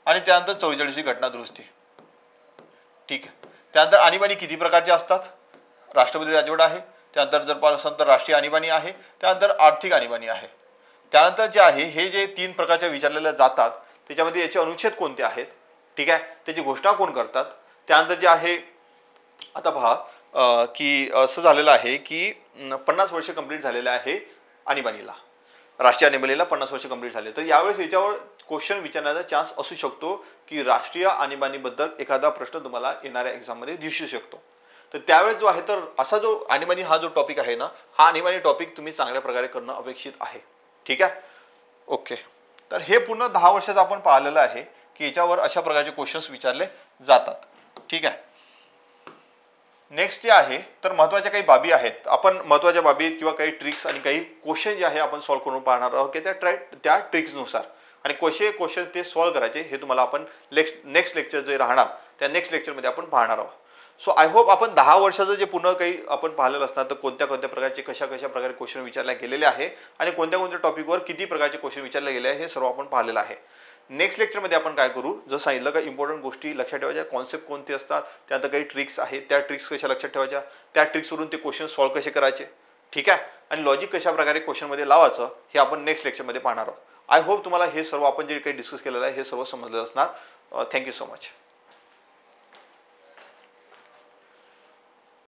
S1: आणि त्यानंतर 44वी घटना दुरुस्ती. ठीक आहे, त्यानंतर आणीबाणी किती प्रकारचे असतात, राष्ट्रपती राजवट आहे, त्यानंतर जर पाहिलं असेल तर राष्ट्रीय आणीबाणी आहे, त्यानंतर आर्थिक आणीबाणी आहे. त्यानंतर जे आहे हे जे 3 प्रकारच्या विचारलेल्या जातात त्याच्यामध्ये याचे अनुच्छेद कोणते आहेत, ठीक आहे, त्याची घोषणा कोण करतात. त्यानंतर जे आहे आता पहा की असं झालेलं आहे की 50 वर्ष कंप्लीट झालेले आहे आणीबाणीला, राष्ट्रीय आणीबाणीला 50 वर्ष कंप्लीट झाले. तर यावेळेस याच्यावर क्वेश्चन विचारण्याचा चान्स असू शकतो की राष्ट्रीय आणीबाणीबद्दल एखादा प्रश्न तुम्हाला येणाऱ्या एक्झाममध्ये दिसू शकतो. तर त्यावेळेस जो आहे तर असा जो आणीबाणी हा जो टॉपिक आहे ना, हा आणीबाणी टॉपिक तुम्ही चांगल्या प्रकारे करणं अपेक्षित आहे. ठीक आहे, ओके. तर हे पूर्ण 10 वर्षाचं आपण पाहिलेलं आहे की याच्यावर अशा प्रकारचे क्वेश्चन्स विचारले जातात. ठीक आहे, नेक्स्ट जे आहे तर महत्त्वाच्या काही बाबी आहेत. आपण महत्त्वाच्या बाबी किंवा काही ट्रिक्स आणि काही क्वेश्चन जे आहे आपण सॉल्व्ह करून पाहणार आहोत की त्या ट्रिक्सनुसार आणि कसे क्वेश्चन ते सॉल्व्ह करायचे हे तुम्हाला आपण नेक्स्ट लेक्चर जे राहणार त्या नेक्स्ट लेक्चरमध्ये आपण पाहणार आहोत. सो आय होप आपण 10 वर्षाचं जे पुन्हा काही आपण पाहिलेलं असणार तर कोणत्या प्रकारचे कशा प्रकारे क्वेश्चन विचारले गेलेले आहे आणि कोणत्या टॉपिकवर किती प्रकारचे क्वेश्चन विचारले गेले आहे हे सर्व आपण पाहिलेलं आहे. नेक्स्ट लेक्चरमध्ये आपण काय करू, जसं सांगितलं का इम्पॉर्टंट गोष्टी लक्षात ठेवायच्या, कॉन्सेप्ट कोणते असतात, त्यानंतर काही ट्रिक्स आहेत, त्या ट्रिक्स कशा लक्षात ठेवायच्या, त्या ट्रिक्सवरून ते क्वेश्चन सॉल्व्ह कसे करायचे. ठीक आहे, आणि लॉजिक कशा प्रकारे क्वेश्चनमध्ये लावायचं हे आपण नेक्स्ट लेक्चरमध्ये पाहणार आहोत. आय होप तुम्हाला हे सर्व आपण जे काही डिस्कस केलेलं आहे हे सर्व समजलं असणार. Thank you so much.